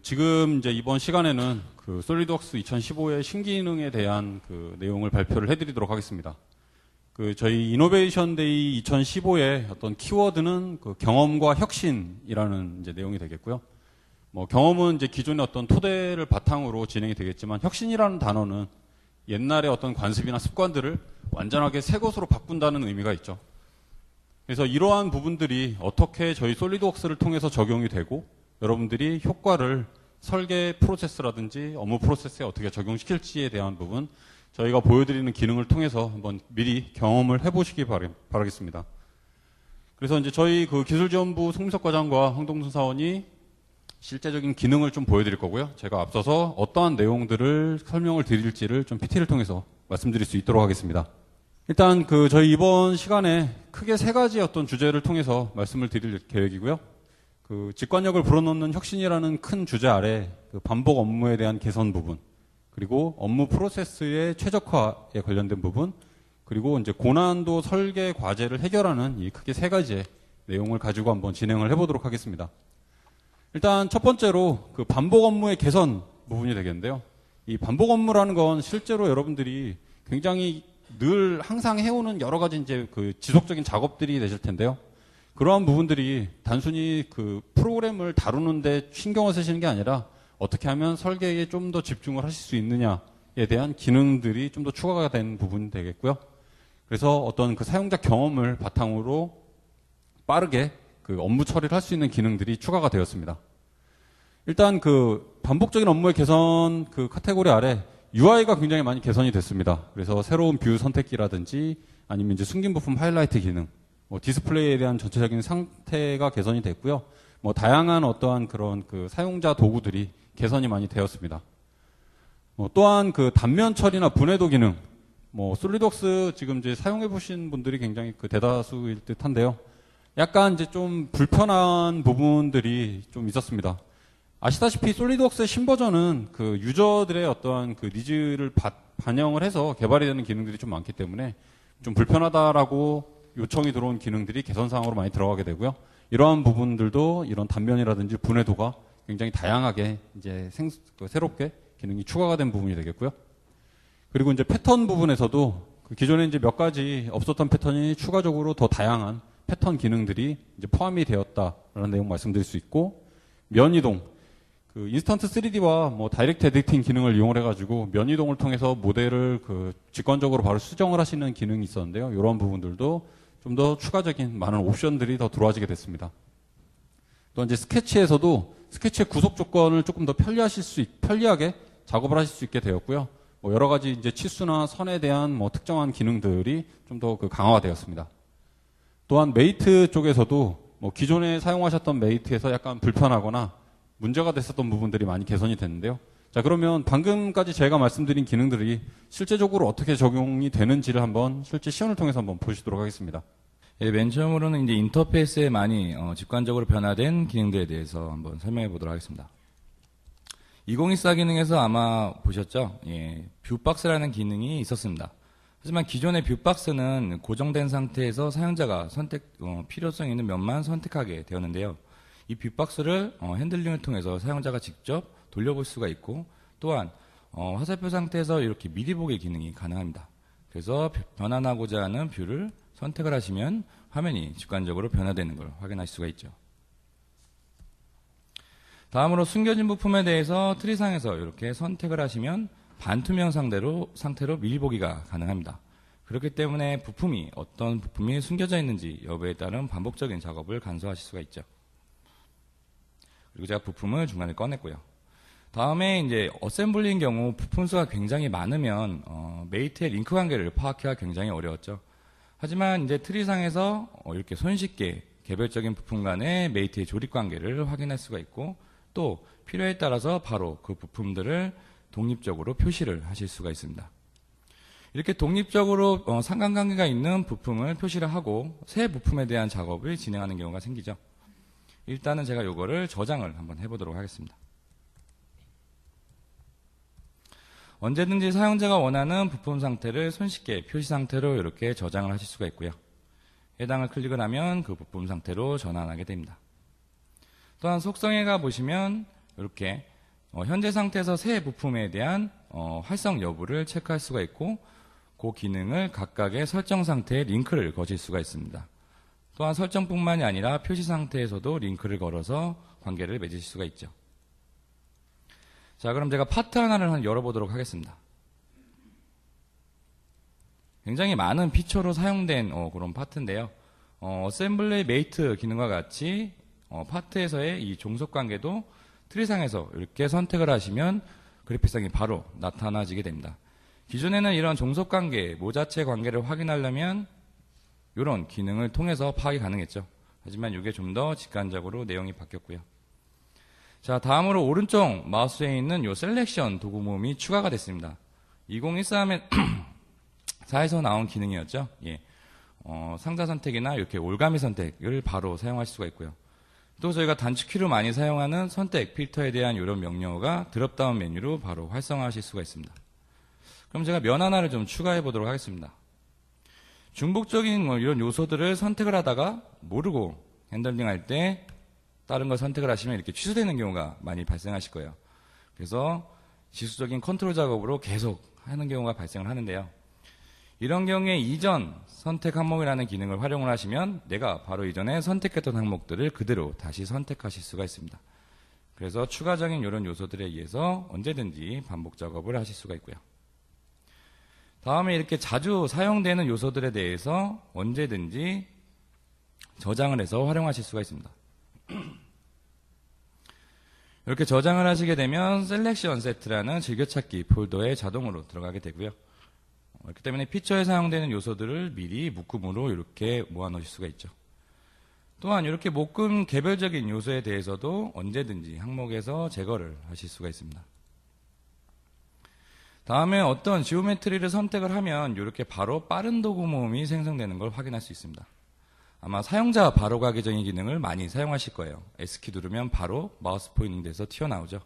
지금 이제 이번 시간에는 그 솔리드웍스 2015의 신기능에 대한 그 내용을 발표를 해드리도록 하겠습니다. 저희 이노베이션 데이 2015의 어떤 키워드는 그 경험과 혁신이라는 이제 내용이 되겠고요. 경험은 이제 기존의 어떤 토대를 바탕으로 진행이 되겠지만, 혁신이라는 단어는 옛날의 어떤 관습이나 습관들을 완전하게 새 것으로 바꾼다는 의미가 있죠. 그래서 이러한 부분들이 어떻게 저희 솔리드웍스를 통해서 적용이 되고, 여러분들이 효과를 설계 프로세스라든지 업무 프로세스에 어떻게 적용시킬지에 대한 부분, 저희가 보여드리는 기능을 통해서 한번 미리 경험을 해보시기 바라겠습니다. 그래서 이제 저희 그 기술지원부 송민석 과장과 황동순 사원이 실제적인 기능을 좀 보여드릴 거고요. 제가 앞서서 어떠한 내용들을 설명을 드릴지를 좀 PT를 통해서 말씀드릴 수 있도록 하겠습니다. 일단 저희 이번 시간에 크게 세 가지 어떤 주제를 통해서 말씀을 드릴 계획이고요. 직관력을 불어넣는 혁신이라는 큰 주제 아래 반복 업무에 대한 개선 부분, 그리고 업무 프로세스의 최적화에 관련된 부분, 그리고 이제 고난도 설계 과제를 해결하는 이 크게 세 가지의 내용을 가지고 한번 진행을 해보도록 하겠습니다. 일단 첫 번째로 반복 업무의 개선 부분이 되겠는데요. 이 반복 업무라는 건 실제로 여러분들이 굉장히 늘 항상 해오는 여러 가지 이제 지속적인 작업들이 되실 텐데요. 그러한 부분들이 단순히 프로그램을 다루는데 신경을 쓰시는 게 아니라 어떻게 하면 설계에 좀 더 집중을 하실 수 있느냐에 대한 기능들이 좀 더 추가가 된 부분이 되겠고요. 그래서 어떤 사용자 경험을 바탕으로 빠르게 업무 처리를 할 수 있는 기능들이 추가가 되었습니다. 일단 반복적인 업무의 개선 카테고리 아래 UI가 굉장히 많이 개선이 됐습니다. 그래서 새로운 뷰 선택기라든지 아니면 이제 숨긴 부품 하이라이트 기능, 디스플레이에 대한 전체적인 상태가 개선이 됐고요. 다양한 어떠한 그런 사용자 도구들이 개선이 많이 되었습니다. 또한 단면 처리나 분해도 기능, 솔리드웍스 지금 이제 사용해 보신 분들이 굉장히 대다수일 듯한데요. 약간 이제 좀 불편한 부분들이 좀 있었습니다. 아시다시피 솔리드웍스의 신버전은 유저들의 어떠한 니즈를 반영을 해서 개발이 되는 기능들이 좀 많기 때문에 좀 불편하다라고 요청이 들어온 기능들이 개선사항으로 많이 들어가게 되고요. 이러한 부분들도 이런 단면이라든지 분해도가 굉장히 다양하게 이제 새롭게 기능이 추가가 된 부분이 되겠고요. 그리고 이제 패턴 부분에서도 기존에 이제 몇 가지 없었던 패턴이 추가적으로 더 다양한 패턴 기능들이 이제 포함이 되었다라는 내용 말씀드릴 수 있고, 면이동, 인스턴트 3D와 다이렉트 에디팅 기능을 이용해가지고 면이동을 통해서 모델을 직관적으로 바로 수정을 하시는 기능이 있었는데요. 이런 부분들도 좀 더 추가적인 많은 옵션들이 더 들어와지게 됐습니다. 또 이제 스케치에서도 스케치의 구속 조건을 조금 더 편리하게 작업을 하실 수 있게 되었고요. 여러 가지 이제 치수나 선에 대한 특정한 기능들이 좀 더 강화가 되었습니다. 또한 메이트 쪽에서도 기존에 사용하셨던 메이트에서 약간 불편하거나 문제가 됐었던 부분들이 많이 개선이 됐는데요. 자, 그러면 방금까지 제가 말씀드린 기능들이 실제적으로 어떻게 적용이 되는지를 한번 실제 시연을 통해서 한번 보시도록 하겠습니다. 예, 맨 처음으로는 이제 인터페이스에 많이 직관적으로 변화된 기능들에 대해서 한번 설명해 보도록 하겠습니다. 2024 기능에서 아마 보셨죠? 예, 뷰박스라는 기능이 있었습니다. 하지만 기존의 뷰박스는 고정된 상태에서 사용자가 필요성 있는 면만 선택하게 되었는데요. 이 뷰박스를 핸들링을 통해서 사용자가 직접 돌려볼 수가 있고, 또한 화살표 상태에서 이렇게 미리 보기 기능이 가능합니다. 그래서 변환하고자 하는 뷰를 선택을 하시면 화면이 직관적으로 변화되는 걸 확인하실 수가 있죠. 다음으로 숨겨진 부품에 대해서 트리상에서 이렇게 선택을 하시면 반투명 상태로 미리 보기가 가능합니다. 그렇기 때문에 어떤 부품이 숨겨져 있는지 여부에 따른 반복적인 작업을 간소화하실 수가 있죠. 그리고 제가 부품을 중간에 꺼냈고요. 다음에 이제 어셈블리인 경우 부품 수가 굉장히 많으면 메이트의 링크 관계를 파악하기가 굉장히 어려웠죠. 하지만 이제 트리상에서 이렇게 손쉽게 개별적인 부품 간의 메이트의 조립 관계를 확인할 수가 있고, 또 필요에 따라서 바로 그 부품들을 독립적으로 표시를 하실 수가 있습니다. 이렇게 독립적으로 상관관계가 있는 부품을 표시를 하고 새 부품에 대한 작업을 진행하는 경우가 생기죠. 일단은 제가 이거를 저장을 한번 해보도록 하겠습니다. 언제든지 사용자가 원하는 부품 상태를 손쉽게 표시 상태로 이렇게 저장을 하실 수가 있고요. 해당을 클릭을 하면 그 부품 상태로 전환하게 됩니다. 또한 속성에 가보시면 이렇게 현재 상태에서 새 부품에 대한 활성 여부를 체크할 수가 있고 그 기능을 각각의 설정 상태에 링크를 거실 수가 있습니다. 또한 설정뿐만이 아니라 표시 상태에서도 링크를 걸어서 관계를 맺으실 수가 있죠. 자, 그럼 제가 파트 하나를 열어보도록 하겠습니다. 굉장히 많은 피처로 사용된 그런 파트인데요. 어셈블리 메이트 기능과 같이 파트에서의 이 종속 관계도 트리상에서 이렇게 선택을 하시면 그래픽상이 바로 나타나지게 됩니다. 기존에는 이런 종속 관계, 모자체 관계를 확인하려면 이런 기능을 통해서 파악이 가능했죠. 하지만 이게 좀 더 직관적으로 내용이 바뀌었고요. 자, 다음으로 오른쪽 마우스에 있는 이 셀렉션 도구 모음이 추가가 됐습니다. 2013에서 나온 기능이었죠. 예. 상자 선택이나 이렇게 올가미 선택을 바로 사용하실 수가 있고요. 또 저희가 단축키로 많이 사용하는 선택 필터에 대한 이런 명령어가 드롭다운 메뉴로 바로 활성화하실 수가 있습니다. 그럼 제가 면 하나를 좀 추가해 보도록 하겠습니다. 중복적인 이런 요소들을 선택을 하다가 모르고 핸들링 할 때 다른 걸 선택을 하시면 이렇게 취소되는 경우가 많이 발생하실 거예요. 그래서 지수적인 컨트롤 작업으로 계속 하는 경우가 발생을 하는데요. 이런 경우에 이전 선택 항목이라는 기능을 활용을 하시면 내가 바로 이전에 선택했던 항목들을 그대로 다시 선택하실 수가 있습니다. 그래서 추가적인 이런 요소들에 의해서 언제든지 반복 작업을 하실 수가 있고요. 다음에 이렇게 자주 사용되는 요소들에 대해서 언제든지 저장을 해서 활용하실 수가 있습니다. 이렇게 저장을 하시게 되면 셀렉션 세트라는 즐겨찾기 폴더에 자동으로 들어가게 되고요. 그렇기 때문에 피처에 사용되는 요소들을 미리 묶음으로 이렇게 모아놓으실 수가 있죠. 또한 이렇게 묶음 개별적인 요소에 대해서도 언제든지 항목에서 제거를 하실 수가 있습니다. 다음에 어떤 지오메트리를 선택을 하면 이렇게 바로 빠른 도구 모음이 생성되는 걸 확인할 수 있습니다. 아마 사용자 바로 가기 전의 기능을 많이 사용하실 거예요. S키 누르면 바로 마우스 포인팅 돼서 튀어나오죠.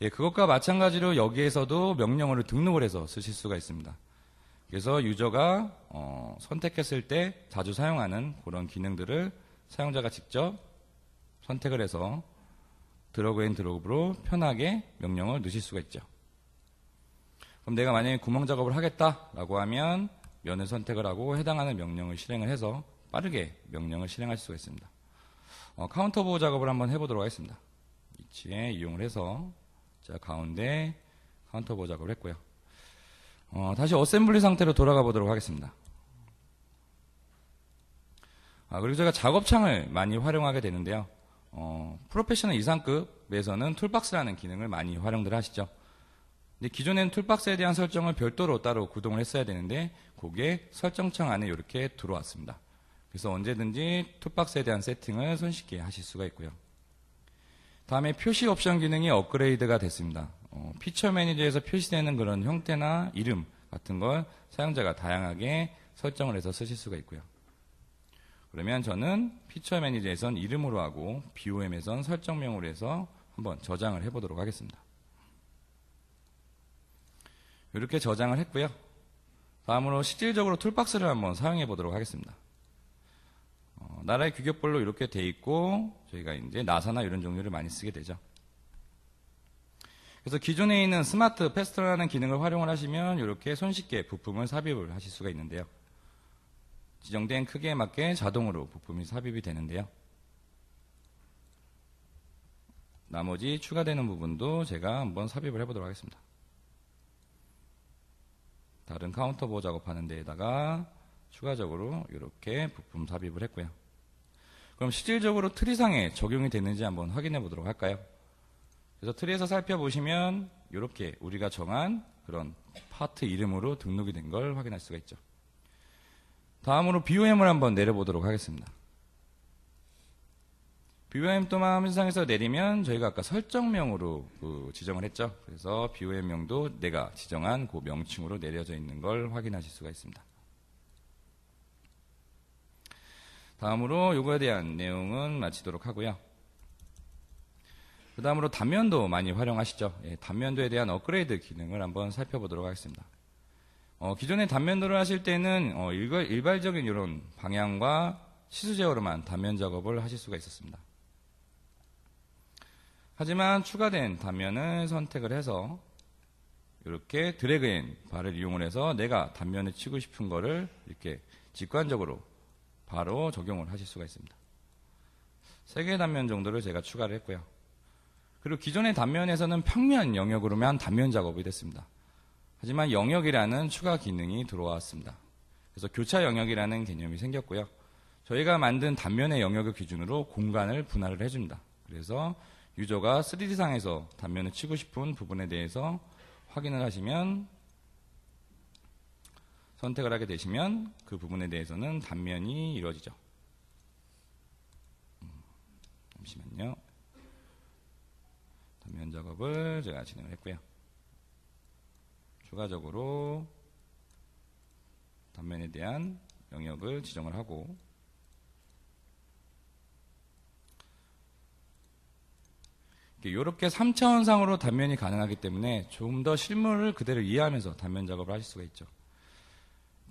예, 그것과 마찬가지로 여기에서도 명령어를 등록을 해서 쓰실 수가 있습니다. 그래서 유저가 선택했을 때 자주 사용하는 그런 기능들을 사용자가 직접 선택을 해서 드래그 앤 드롭으로 편하게 명령을 넣으실 수가 있죠. 그럼 내가 만약에 구멍 작업을 하겠다라고 하면 면을 선택을 하고 해당하는 명령을 실행을 해서 빠르게 명령을 실행할 수가 있습니다. 카운터 보호 작업을 한번 해보도록 하겠습니다. 위치에 이용을 해서 자, 가운데 카운터 보호 작업을 했고요. 다시 어셈블리 상태로 돌아가 보도록 하겠습니다. 그리고 제가 작업창을 많이 활용하게 되는데요. 프로페셔널 이상급에서는 툴박스라는 기능을 많이 활용들 하시죠. 근데 기존에는 툴박스에 대한 설정을 별도로 따로 구동을 했어야 되는데 그게 설정창 안에 이렇게 들어왔습니다. 그래서 언제든지 툴박스에 대한 세팅을 손쉽게 하실 수가 있고요. 다음에 표시 옵션 기능이 업그레이드가 됐습니다. 피처 매니저에서 표시되는 그런 형태나 이름 같은 걸 사용자가 다양하게 설정을 해서 쓰실 수가 있고요. 그러면 저는 피처 매니저에선 이름으로 하고 BOM에선 설정명으로 해서 한번 저장을 해보도록 하겠습니다. 이렇게 저장을 했고요. 다음으로 실질적으로 툴박스를 한번 사용해 보도록 하겠습니다. 나라의 규격별로 이렇게 돼 있고 저희가 이제 나사나 이런 종류를 많이 쓰게 되죠. 그래서 기존에 있는 스마트 패스터라는 기능을 활용을 하시면 이렇게 손쉽게 부품을 삽입을 하실 수가 있는데요. 지정된 크기에 맞게 자동으로 부품이 삽입이 되는데요. 나머지 추가되는 부분도 제가 한번 삽입을 해보도록 하겠습니다. 다른 카운터 보호 작업하는 데에다가 추가적으로 이렇게 부품 삽입을 했고요. 그럼 실질적으로 트리상에 적용이 됐는지 한번 확인해 보도록 할까요? 그래서 트리에서 살펴보시면 이렇게 우리가 정한 그런 파트 이름으로 등록이 된 걸 확인할 수가 있죠. 다음으로 BOM을 한번 내려보도록 하겠습니다. BOM 또한 화면상에서 내리면 저희가 아까 설정명으로 지정을 했죠. 그래서 BOM명도 내가 지정한 그 명칭으로 내려져 있는 걸 확인하실 수가 있습니다. 다음으로 이거에 대한 내용은 마치도록 하고요. 그 다음으로 단면도 많이 활용하시죠. 예, 단면도에 대한 업그레이드 기능을 한번 살펴보도록 하겠습니다. 기존에 단면도를 하실 때는 일괄적인 이런 방향과 시수 제어로만 단면 작업을 하실 수가 있었습니다. 하지만 추가된 단면을 선택을 해서 이렇게 드래그 앤 바를 이용을 해서 내가 단면을 치고 싶은 거를 이렇게 직관적으로 바로 적용을 하실 수가 있습니다. 3개의 단면 정도를 제가 추가를 했고요. 그리고 기존의 단면에서는 평면 영역으로만 단면 작업이 됐습니다. 하지만 영역이라는 추가 기능이 들어왔습니다. 그래서 교차 영역이라는 개념이 생겼고요. 저희가 만든 단면의 영역을 기준으로 공간을 분할을 해줍니다. 그래서 유저가 3D상에서 단면을 치고 싶은 부분에 대해서 확인을 하시면, 선택을 하게 되시면 그 부분에 대해서는 단면이 이루어지죠. 잠시만요. 단면 작업을 제가 진행을 했고요. 추가적으로 단면에 대한 영역을 지정을 하고, 이렇게 3차원상으로 단면이 가능하기 때문에 좀 더 실물을 그대로 이해하면서 단면 작업을 하실 수가 있죠.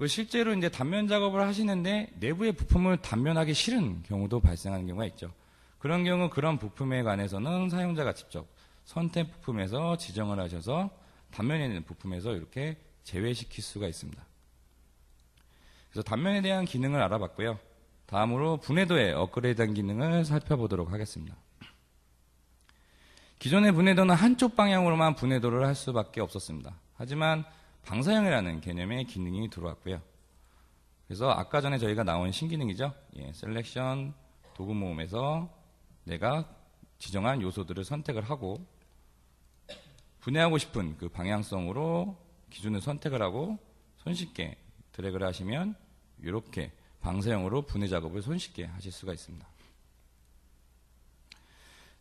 실제로 이제 단면 작업을 하시는데 내부의 부품을 단면하기 싫은 경우도 발생하는 경우가 있죠. 그런 경우 그런 부품에 관해서는 사용자가 직접 선택 부품에서 지정을 하셔서 단면에 있는 부품에서 이렇게 제외시킬 수가 있습니다. 그래서 단면에 대한 기능을 알아봤고요. 다음으로 분해도의 업그레이드한 기능을 살펴보도록 하겠습니다. 기존의 분해도는 한쪽 방향으로만 분해도를 할 수밖에 없었습니다. 하지만 방사형이라는 개념의 기능이 들어왔고요. 그래서 아까 전에 저희가 나온 신기능이죠. 셀렉션 도구 모음에서 내가 지정한 요소들을 선택을 하고 분해하고 싶은 그 방향성으로 기준을 선택을 하고 손쉽게 드래그를 하시면 이렇게 방사형으로 분해 작업을 손쉽게 하실 수가 있습니다.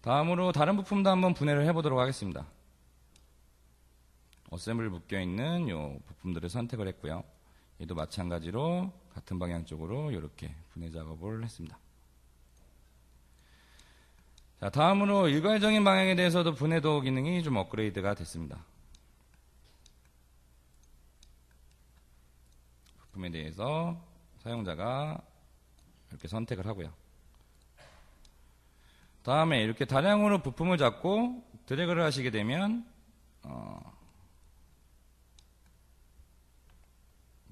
다음으로 다른 부품도 한번 분해를 해보도록 하겠습니다. 어셈블 묶여있는 이 부품들을 선택을 했고요. 얘도 마찬가지로 같은 방향 쪽으로 이렇게 분해 작업을 했습니다. 자, 다음으로 일괄적인 방향에 대해서도 분해도 기능이 좀 업그레이드가 됐습니다. 부품에 대해서 사용자가 이렇게 선택을 하고요. 다음에 이렇게 다량으로 부품을 잡고 드래그를 하시게 되면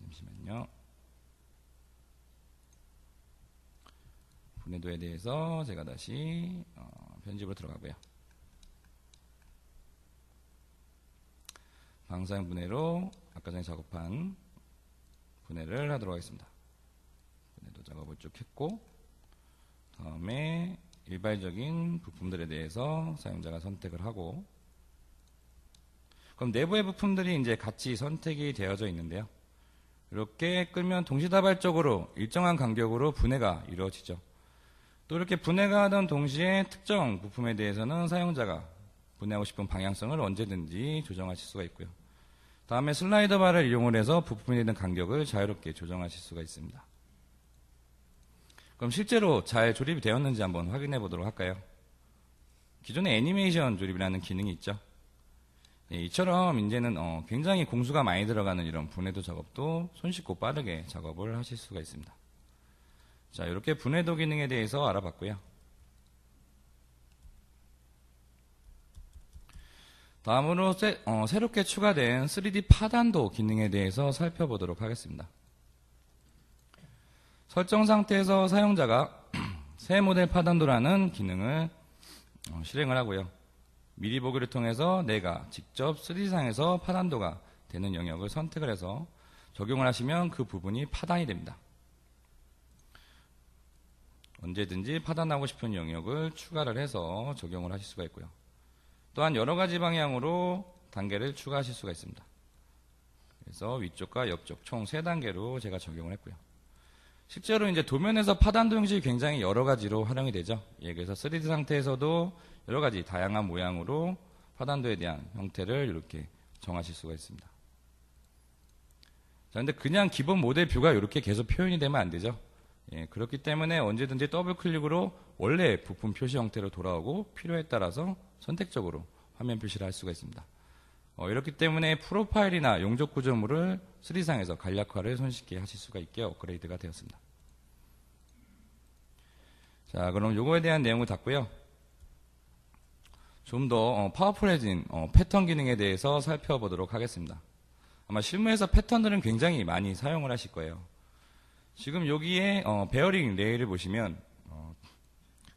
잠시만요. 분해도에 대해서 제가 다시 편집으로 들어가고요. 방사형 분해로 아까 전에 작업한 분해를 하도록 하겠습니다. 분해도 작업을 쭉 했고, 다음에 일괄적인 부품들에 대해서 사용자가 선택을 하고, 그럼 내부의 부품들이 이제 같이 선택이 되어져 있는데요. 이렇게 끌면 동시다발적으로 일정한 간격으로 분해가 이루어지죠. 또 이렇게 분해가 하던 동시에 특정 부품에 대해서는 사용자가 분해하고 싶은 방향성을 언제든지 조정하실 수가 있고요. 다음에 슬라이더 바를 이용을 해서 부품에 있는 간격을 자유롭게 조정하실 수가 있습니다. 그럼 실제로 잘 조립이 되었는지 한번 확인해 보도록 할까요? 기존에 애니메이션 조립이라는 기능이 있죠. 이처럼 이제는 굉장히 공수가 많이 들어가는 이런 분해도 작업도 손쉽고 빠르게 작업을 하실 수가 있습니다. 자, 이렇게 분해도 기능에 대해서 알아봤고요. 다음으로 새롭게 추가된 3D 파단도 기능에 대해서 살펴보도록 하겠습니다. 설정 상태에서 사용자가 새 모델 파단도라는 기능을 실행을 하고요. 미리 보기를 통해서 내가 직접 3D상에서 파단도가 되는 영역을 선택을 해서 적용을 하시면 그 부분이 파단이 됩니다. 언제든지 파단하고 싶은 영역을 추가를 해서 적용을 하실 수가 있고요. 또한 여러 가지 방향으로 단계를 추가하실 수가 있습니다. 그래서 위쪽과 옆쪽 총 3단계로 제가 적용을 했고요. 실제로 이제 도면에서 파단도 형식이 굉장히 여러 가지로 활용이 되죠. 그래서 3D 상태에서도 여러 가지 다양한 모양으로 파단도에 대한 형태를 이렇게 정하실 수가 있습니다. 자, 근데 그냥 기본 모델 뷰가 이렇게 계속 표현이 되면 안 되죠. 그렇기 때문에 언제든지 더블 클릭으로 원래 부품 표시 형태로 돌아오고 필요에 따라서 선택적으로 화면 표시를 할 수가 있습니다. 이렇기 때문에 프로파일이나 용접 구조물을 3D상에서 간략화를 손쉽게 하실 수가 있게 업그레이드가 되었습니다. 자, 그럼 요거에 대한 내용을 닫고요. 좀 더 파워풀해진 패턴 기능에 대해서 살펴보도록 하겠습니다. 아마 실무에서 패턴들은 굉장히 많이 사용을 하실 거예요. 지금 여기에 베어링 레일을 보시면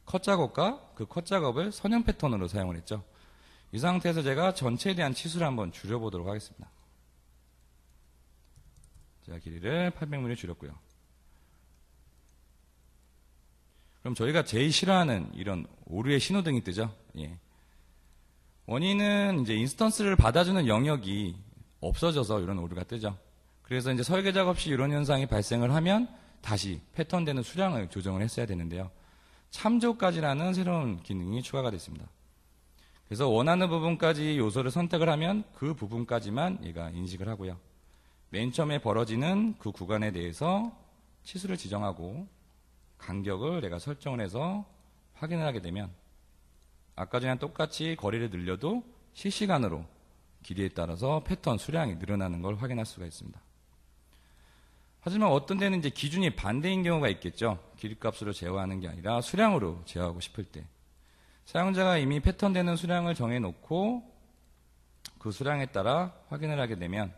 컷 작업과 그 컷 작업을 선형 패턴으로 사용을 했죠. 이 상태에서 제가 전체에 대한 치수를 한번 줄여보도록 하겠습니다. 제가 길이를 800mm 줄였고요. 그럼 저희가 제일 싫어하는 이런 오류의 신호등이 뜨죠. 예. 원인은 이제 인스턴스를 받아주는 영역이 없어져서 이런 오류가 뜨죠. 그래서 이제 설계 작업 시 이런 현상이 발생을 하면 다시 패턴되는 수량을 조정을 했어야 되는데요. 참조까지라는 새로운 기능이 추가가 됐습니다. 그래서 원하는 부분까지 요소를 선택을 하면 그 부분까지만 얘가 인식을 하고요. 맨 처음에 벌어지는 그 구간에 대해서 치수를 지정하고 간격을 내가 설정을 해서 확인을 하게 되면 아까 전에 똑같이 거리를 늘려도 실시간으로 길이에 따라서 패턴 수량이 늘어나는 걸 확인할 수가 있습니다. 하지만 어떤 데는 이제 기준이 반대인 경우가 있겠죠. 길이값으로 제어하는 게 아니라 수량으로 제어하고 싶을 때 사용자가 이미 패턴되는 수량을 정해놓고 그 수량에 따라 확인을 하게 되면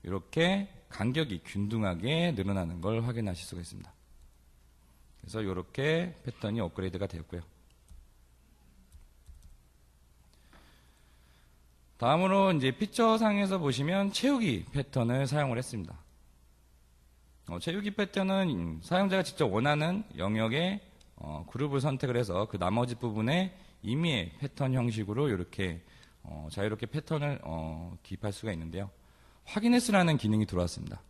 이렇게 간격이 균등하게 늘어나는 걸 확인하실 수가 있습니다. 그래서 이렇게 패턴이 업그레이드가 되었고요. 다음으로 이제 피처상에서 보시면 채우기 패턴을 사용을 했습니다. 채우기 패턴은 사용자가 직접 원하는 영역의 그룹을 선택을 해서 그 나머지 부분에 임의의 패턴 형식으로 이렇게 자유롭게 패턴을 기입할 수가 있는데요. 확인했으라는 기능이 들어왔습니다.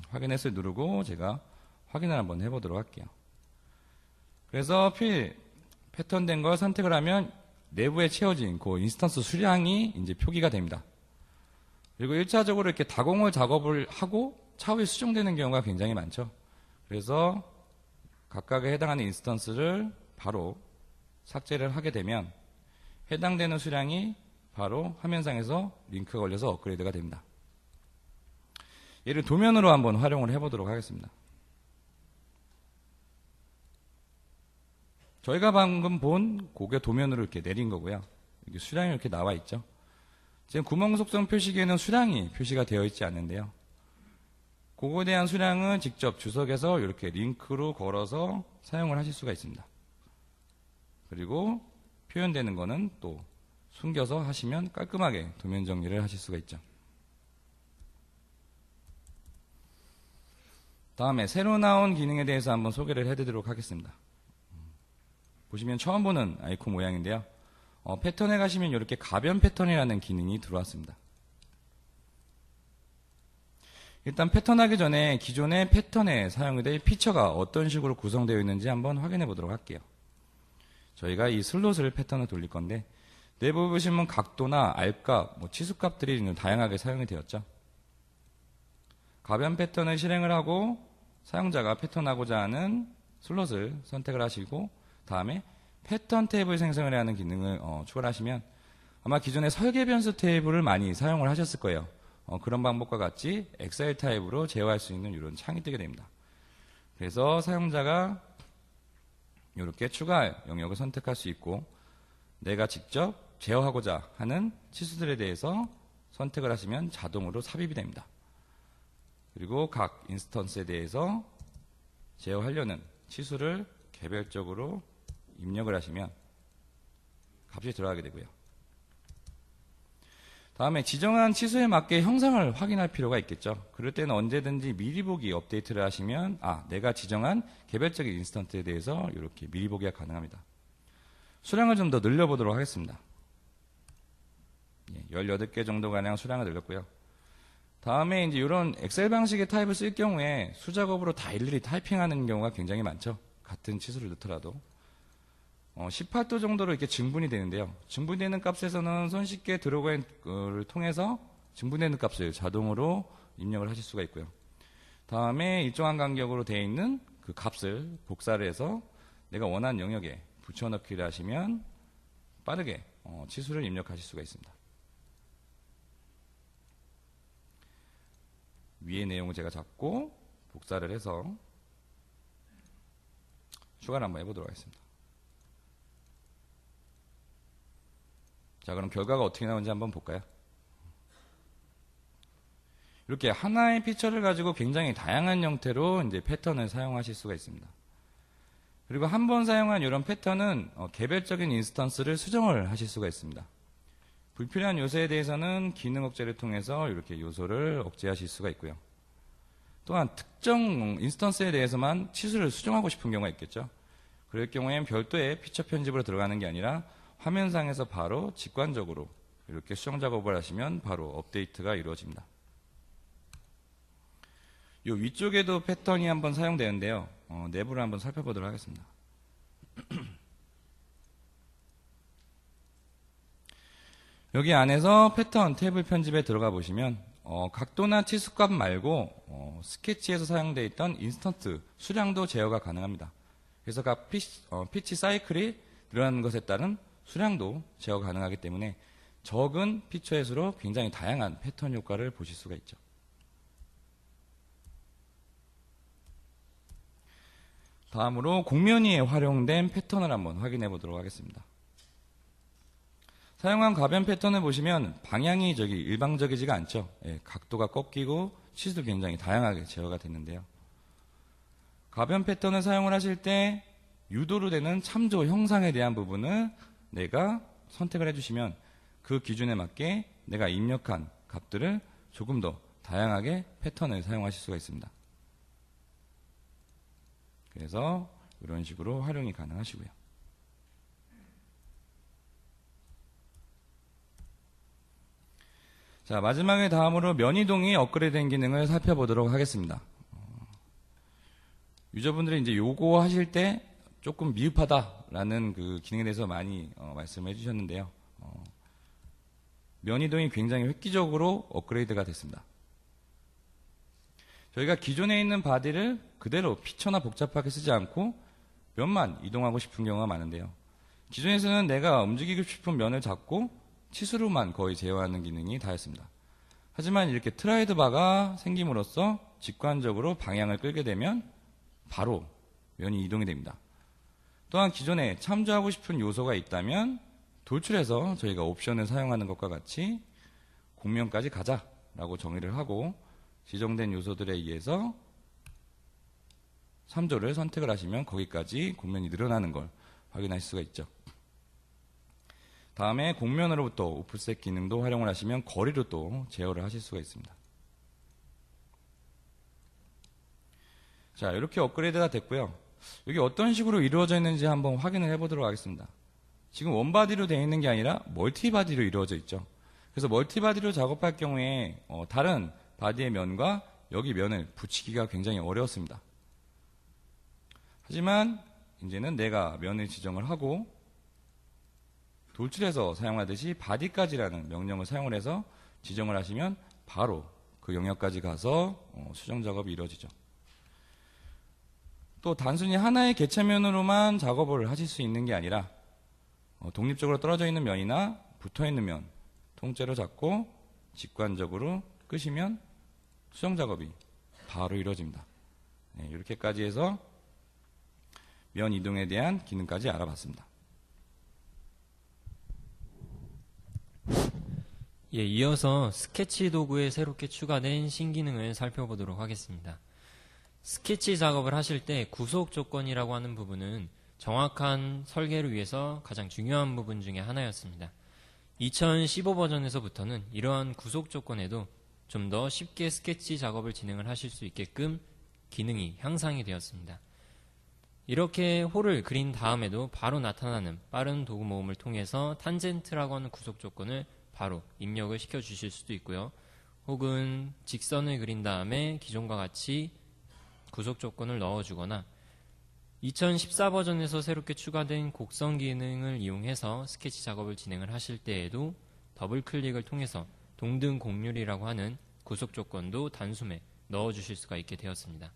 확인했을 누르고 제가 확인을 한번 해보도록 할게요. 그래서 패턴된 걸 선택을 하면 내부에 채워진 그 인스턴스 수량이 이제 표기가 됩니다. 그리고 1차적으로 이렇게 다공을 작업을 하고 차후에 수정되는 경우가 굉장히 많죠. 그래서 각각에 해당하는 인스턴스를 바로 삭제를 하게 되면 해당되는 수량이 바로 화면상에서 링크가 걸려서 업그레이드가 됩니다. 얘를 도면으로 한번 활용을 해보도록 하겠습니다. 저희가 방금 본 그게 도면으로 이렇게 내린 거고요. 이게 수량이 이렇게 나와 있죠. 지금 구멍 속성 표시기에는 수량이 표시가 되어 있지 않는데요. 그거에 대한 수량은 직접 주석에서 이렇게 링크로 걸어서 사용을 하실 수가 있습니다. 그리고 표현되는 거는 또 숨겨서 하시면 깔끔하게 도면 정리를 하실 수가 있죠. 다음에 새로 나온 기능에 대해서 한번 소개를 해드리도록 하겠습니다. 보시면 처음 보는 아이콘 모양인데요. 패턴에 가시면 이렇게 가변 패턴이라는 기능이 들어왔습니다. 일단 패턴하기 전에 기존의 패턴에 사용될 피처가 어떤 식으로 구성되어 있는지 한번 확인해 보도록 할게요. 저희가 이 슬롯을 패턴을 돌릴 건데 내부 보시면 각도나 R값, 치수값들이 다양하게 사용이 되었죠. 가변 패턴을 실행을 하고 사용자가 패턴하고자 하는 슬롯을 선택을 하시고 다음에 패턴 탭을 생성을 해야 하는 기능을 추가를 하시면 아마 기존의 설계 변수 탭을 많이 사용을 하셨을 거예요. 그런 방법과 같이 엑셀 타입으로 제어할 수 있는 이런 창이 뜨게 됩니다. 그래서 사용자가 이렇게 추가 영역을 선택할 수 있고 내가 직접 제어하고자 하는 치수들에 대해서 선택을 하시면 자동으로 삽입이 됩니다. 그리고 각 인스턴스에 대해서 제어하려는 치수를 개별적으로 입력을 하시면 값이 들어가게 되고요. 다음에 지정한 치수에 맞게 형상을 확인할 필요가 있겠죠. 그럴 때는 언제든지 미리 보기 업데이트를 하시면 내가 지정한 개별적인 인스턴트에 대해서 이렇게 미리 보기가 가능합니다. 수량을 좀 더 늘려보도록 하겠습니다. 18개 정도 가량 수량을 늘렸고요. 다음에 이제 이런 엑셀 방식의 타입을 쓸 경우에 수작업으로 다 일일이 타이핑하는 경우가 굉장히 많죠. 같은 치수를 넣더라도 18도 정도로 이렇게 증분이 되는데요. 증분되는 값에서는 손쉽게 드래그앤을 통해서 증분되는 값을 자동으로 입력을 하실 수가 있고요. 다음에 일정한 간격으로 되어 있는 그 값을 복사를 해서 내가 원하는 영역에 붙여넣기를 하시면 빠르게 치수를 입력하실 수가 있습니다. 위의 내용을 제가 잡고 복사를 해서 추가를 한번 해보도록 하겠습니다. 자, 그럼 결과가 어떻게 나오는지 한번 볼까요? 이렇게 하나의 피처를 가지고 굉장히 다양한 형태로 이제 패턴을 사용하실 수가 있습니다. 그리고 한 번 사용한 이런 패턴은 개별적인 인스턴스를 수정을 하실 수가 있습니다. 불필요한 요소에 대해서는 기능 억제를 통해서 이렇게 요소를 억제하실 수가 있고요. 또한 특정 인스턴스에 대해서만 치수를 수정하고 싶은 경우가 있겠죠. 그럴 경우엔 별도의 피처 편집으로 들어가는 게 아니라 화면상에서 바로 직관적으로 이렇게 수정 작업을 하시면 바로 업데이트가 이루어집니다. 이 위쪽에도 패턴이 한번 사용되는데요. 내부를 한번 살펴보도록 하겠습니다. 여기 안에서 패턴 탭을 편집에 들어가 보시면 각도나 치수값 말고 스케치에서 사용되어 있던 인스턴트 수량도 제어가 가능합니다. 그래서 각 피치 사이클이 늘어나는 것에 따른 수량도 제어 가능하기 때문에 적은 피처 횟수로 굉장히 다양한 패턴 효과를 보실 수가 있죠. 다음으로 곡면위에 활용된 패턴을 한번 확인해 보도록 하겠습니다. 사용한 가변 패턴을 보시면 방향이 일방적이지가 않죠. 예, 각도가 꺾이고 치수도 굉장히 다양하게 제어가 됐는데요. 가변 패턴을 사용을 하실 때 유도로 되는 참조 형상에 대한 부분을 내가 선택을 해주시면 그 기준에 맞게 내가 입력한 값들을 조금 더 다양하게 패턴을 사용하실 수가 있습니다. 그래서 이런 식으로 활용이 가능하시고요. 자, 마지막에 다음으로 면이동이 업그레이드된 기능을 살펴보도록 하겠습니다. 유저분들이 이제 요거 하실 때 조금 미흡하다라는 그 기능에 대해서 많이 말씀해 주셨는데요. 면이동이 굉장히 획기적으로 업그레이드가 됐습니다. 저희가 기존에 있는 바디를 그대로 피처나 복잡하게 쓰지 않고 면만 이동하고 싶은 경우가 많은데요. 기존에서는 내가 움직이고 싶은 면을 잡고 치수로만 거의 제어하는 기능이 다였습니다. 하지만 이렇게 트라이드 바가 생김으로써 직관적으로 방향을 끌게 되면 바로 면이 이동이 됩니다. 또한 기존에 참조하고 싶은 요소가 있다면 돌출해서 저희가 옵션을 사용하는 것과 같이 곡면까지 가자라고 정의를 하고 지정된 요소들에 의해서 참조를 선택을 하시면 거기까지 곡면이 늘어나는 걸 확인하실 수가 있죠. 다음에 곡면으로부터 오프셋 기능도 활용을 하시면 거리로 또 제어를 하실 수가 있습니다. 자, 이렇게 업그레이드가 됐고요. 여기 어떤 식으로 이루어져 있는지 한번 확인을 해보도록 하겠습니다. 지금 원바디로 되어 있는 게 아니라 멀티바디로 이루어져 있죠. 그래서 멀티바디로 작업할 경우에 다른 바디의 면과 여기 면을 붙이기가 굉장히 어려웠습니다. 하지만 이제는 내가 면을 지정을 하고 돌출해서 사용하듯이 바디까지라는 명령을 사용을 해서 지정을 하시면 바로 그 영역까지 가서 수정 작업이 이루어지죠. 또 단순히 하나의 개체면으로만 작업을 하실 수 있는 게 아니라 독립적으로 떨어져 있는 면이나 붙어 있는 면 통째로 잡고 직관적으로 끄시면 수정 작업이 바로 이루어집니다. 네, 이렇게까지 해서 면 이동에 대한 기능까지 알아봤습니다. 예, 이어서 스케치 도구에 새롭게 추가된 신기능을 살펴보도록 하겠습니다. 스케치 작업을 하실 때 구속 조건이라고 하는 부분은 정확한 설계를 위해서 가장 중요한 부분 중에 하나였습니다. 2015 버전에서부터는 이러한 구속 조건에도 좀 더 쉽게 스케치 작업을 진행을 하실 수 있게끔 기능이 향상이 되었습니다. 이렇게 홀을 그린 다음에도 바로 나타나는 빠른 도구 모음을 통해서 탄젠트라고 하는 구속 조건을 바로 입력을 시켜 주실 수도 있고요. 혹은 직선을 그린 다음에 기존과 같이 구속 조건을 넣어주거나 2014 버전에서 새롭게 추가된 곡선 기능을 이용해서 스케치 작업을 진행을 하실 때에도 더블 클릭을 통해서 동등 곡률이라고 하는 구속 조건도 단숨에 넣어주실 수가 있게 되었습니다.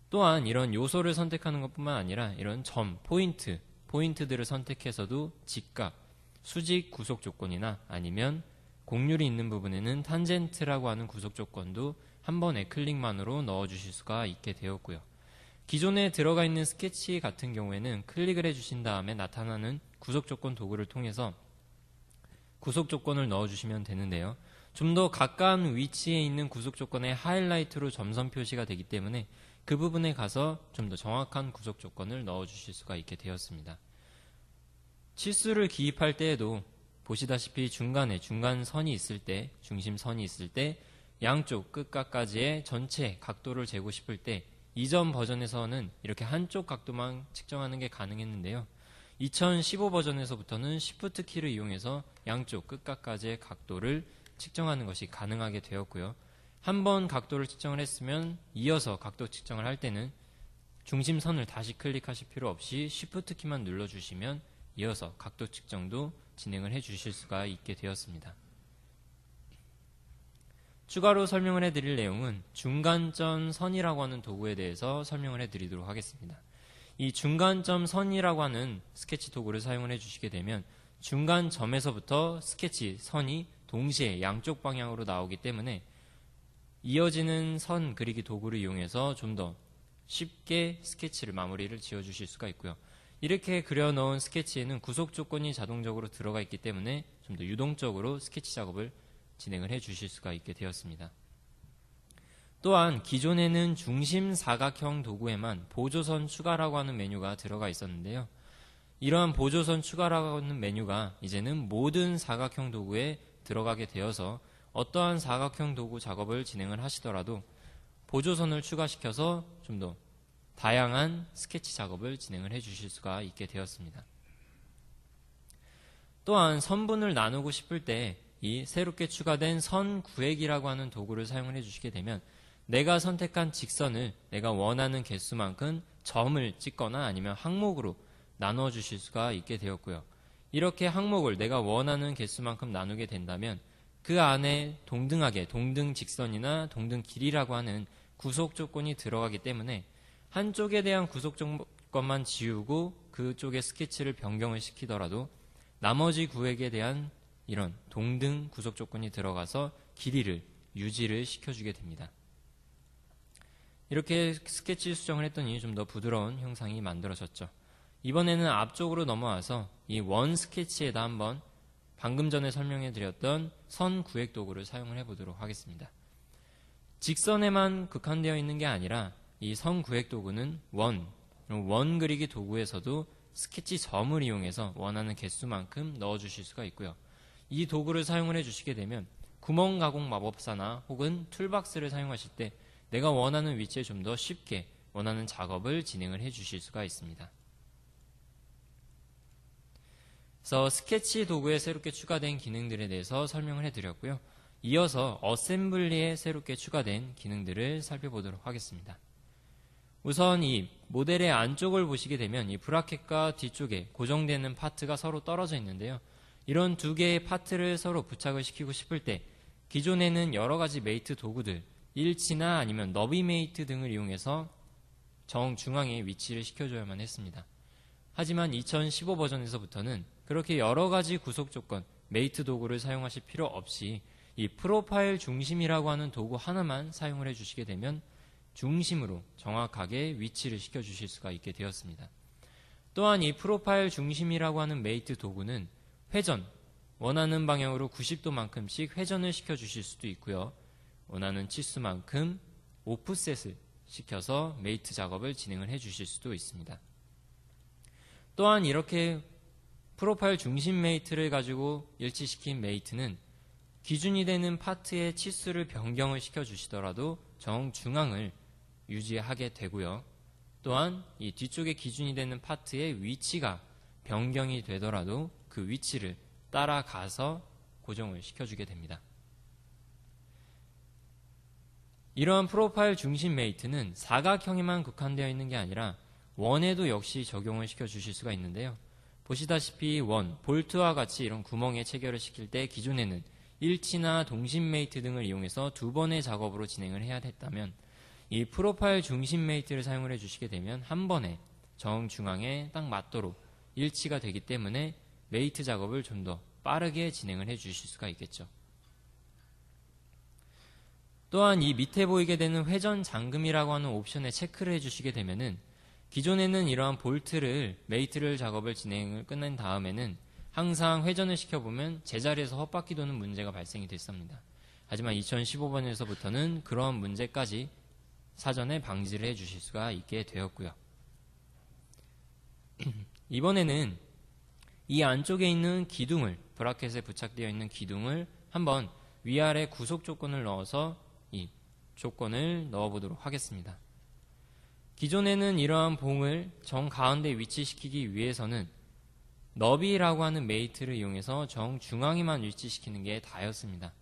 또한 이런 요소를 선택하는 것뿐만 아니라 이런 점, 포인트들을 선택해서도 직각, 수직 구속 조건이나 아니면 곡률이 있는 부분에는 탄젠트라고 하는 구속 조건도 한 번의 클릭만으로 넣어주실 수가 있게 되었고요. 기존에 들어가 있는 스케치 같은 경우에는 클릭을 해주신 다음에 나타나는 구속 조건 도구를 통해서 구속 조건을 넣어주시면 되는데요. 좀 더 가까운 위치에 있는 구속 조건의 하이라이트로 점선 표시가 되기 때문에 그 부분에 가서 좀 더 정확한 구속 조건을 넣어주실 수가 있게 되었습니다. 치수를 기입할 때에도 보시다시피 중간에 중간선이 있을 때, 중심선이 있을 때 양쪽 끝까지의 전체 각도를 재고 싶을 때 이전 버전에서는 이렇게 한쪽 각도만 측정하는 게 가능했는데요. 2015 버전에서부터는 Shift 키를 이용해서 양쪽 끝까지의 각도를 측정하는 것이 가능하게 되었고요. 한번 각도를 측정을 했으면 이어서 각도 측정을 할 때는 중심선을 다시 클릭하실 필요 없이 Shift 키만 눌러주시면 이어서 각도 측정도 진행을 해 주실 수가 있게 되었습니다. 추가로 설명을 해드릴 내용은 중간점 선이라고 하는 도구에 대해서 설명을 해드리도록 하겠습니다. 이 중간점 선이라고 하는 스케치 도구를 사용을 해주시게 되면 중간점에서부터 스케치 선이 동시에 양쪽 방향으로 나오기 때문에 이어지는 선 그리기 도구를 이용해서 좀 더 쉽게 스케치를 마무리를 지어주실 수가 있고요. 이렇게 그려놓은 스케치에는 구속 조건이 자동적으로 들어가 있기 때문에 좀 더 유동적으로 스케치 작업을 진행을 해 주실 수가 있게 되었습니다. 또한 기존에는 중심 사각형 도구에만 보조선 추가라고 하는 메뉴가 들어가 있었는데요. 이러한 보조선 추가라고 하는 메뉴가 이제는 모든 사각형 도구에 들어가게 되어서 어떠한 사각형 도구 작업을 진행을 하시더라도 보조선을 추가시켜서 좀 더 다양한 스케치 작업을 진행을 해 주실 수가 있게 되었습니다. 또한 선분을 나누고 싶을 때 이 새롭게 추가된 선 구획이라고 하는 도구를 사용을 해주시게 되면 내가 선택한 직선을 내가 원하는 개수만큼 점을 찍거나 아니면 항목으로 나누어 주실 수가 있게 되었고요. 이렇게 항목을 내가 원하는 개수만큼 나누게 된다면 그 안에 동등하게 동등 직선이나 동등 길이라고 하는 구속 조건이 들어가기 때문에 한쪽에 대한 구속 조건만 지우고 그쪽의 스케치를 변경을 시키더라도 나머지 구획에 대한 이런 동등 구속 조건이 들어가서 길이를 유지를 시켜주게 됩니다. 이렇게 스케치 수정을 했더니 좀 더 부드러운 형상이 만들어졌죠. 이번에는 앞쪽으로 넘어와서 이 원 스케치에다 한번 방금 전에 설명해 드렸던 선 구획 도구를 사용을 해보도록 하겠습니다. 직선에만 국한되어 있는 게 아니라 이 선 구획 도구는 원 그리기 도구에서도 스케치 점을 이용해서 원하는 개수만큼 넣어주실 수가 있고요. 이 도구를 사용을 해주시게 되면 구멍 가공 마법사나 혹은 툴박스를 사용하실 때 내가 원하는 위치에 좀 더 쉽게 원하는 작업을 진행을 해주실 수가 있습니다. 그래서 스케치 도구에 새롭게 추가된 기능들에 대해서 설명을 해드렸고요. 이어서 어셈블리에 새롭게 추가된 기능들을 살펴보도록 하겠습니다. 우선 이 모델의 안쪽을 보시게 되면 이 브라켓과 뒤쪽에 고정되는 파트가 서로 떨어져 있는데요. 이런 두 개의 파트를 서로 부착을 시키고 싶을 때 기존에는 여러 가지 메이트 도구들, 일치나 아니면 너비 메이트 등을 이용해서 정중앙에 위치를 시켜줘야만 했습니다. 하지만 2015 버전에서부터는 그렇게 여러 가지 구속 조건, 메이트 도구를 사용하실 필요 없이 이 프로파일 중심이라고 하는 도구 하나만 사용을 해주시게 되면 중심으로 정확하게 위치를 시켜주실 수가 있게 되었습니다. 또한 이 프로파일 중심이라고 하는 메이트 도구는 회전, 원하는 방향으로 90도만큼씩 회전을 시켜주실 수도 있고요. 원하는 치수만큼 오프셋을 시켜서 메이트 작업을 진행을 해주실 수도 있습니다. 또한 이렇게 프로파일 중심 메이트를 가지고 일치시킨 메이트는 기준이 되는 파트의 치수를 변경을 시켜주시더라도 정중앙을 유지하게 되고요. 또한 이 뒤쪽에 기준이 되는 파트의 위치가 변경이 되더라도 그 위치를 따라가서 고정을 시켜주게 됩니다. 이러한 프로파일 중심 메이트는 사각형에만 국한되어 있는 게 아니라 원에도 역시 적용을 시켜주실 수가 있는데요. 보시다시피 원, 볼트와 같이 이런 구멍에 체결을 시킬 때 기존에는 일치나 동심 메이트 등을 이용해서 두 번의 작업으로 진행을 해야 했다면 이 프로파일 중심 메이트를 사용을 해주시게 되면 한 번에 정중앙에 딱 맞도록 일치가 되기 때문에 메이트 작업을 좀 더 빠르게 진행을 해주실 수가 있겠죠. 또한 이 밑에 보이게 되는 회전 잠금이라고 하는 옵션에 체크를 해주시게 되면은 기존에는 이러한 볼트를 메이트를 작업을 진행을 끝낸 다음에는 항상 회전을 시켜보면 제자리에서 헛바퀴 도는 문제가 발생이 됐습니다. 하지만 2015번에서부터는 그런 문제까지 사전에 방지를 해주실 수가 있게 되었고요. 이번에는 이 안쪽에 있는 기둥을, 브라켓에 부착되어 있는 기둥을 한번 위아래 구속 조건을 넣어서 이 조건을 넣어보도록 하겠습니다. 기존에는 이러한 봉을 정 가운데 위치시키기 위해서는 너비라고 하는 메이트를 이용해서 정 중앙에만 위치시키는 게 다였습니다.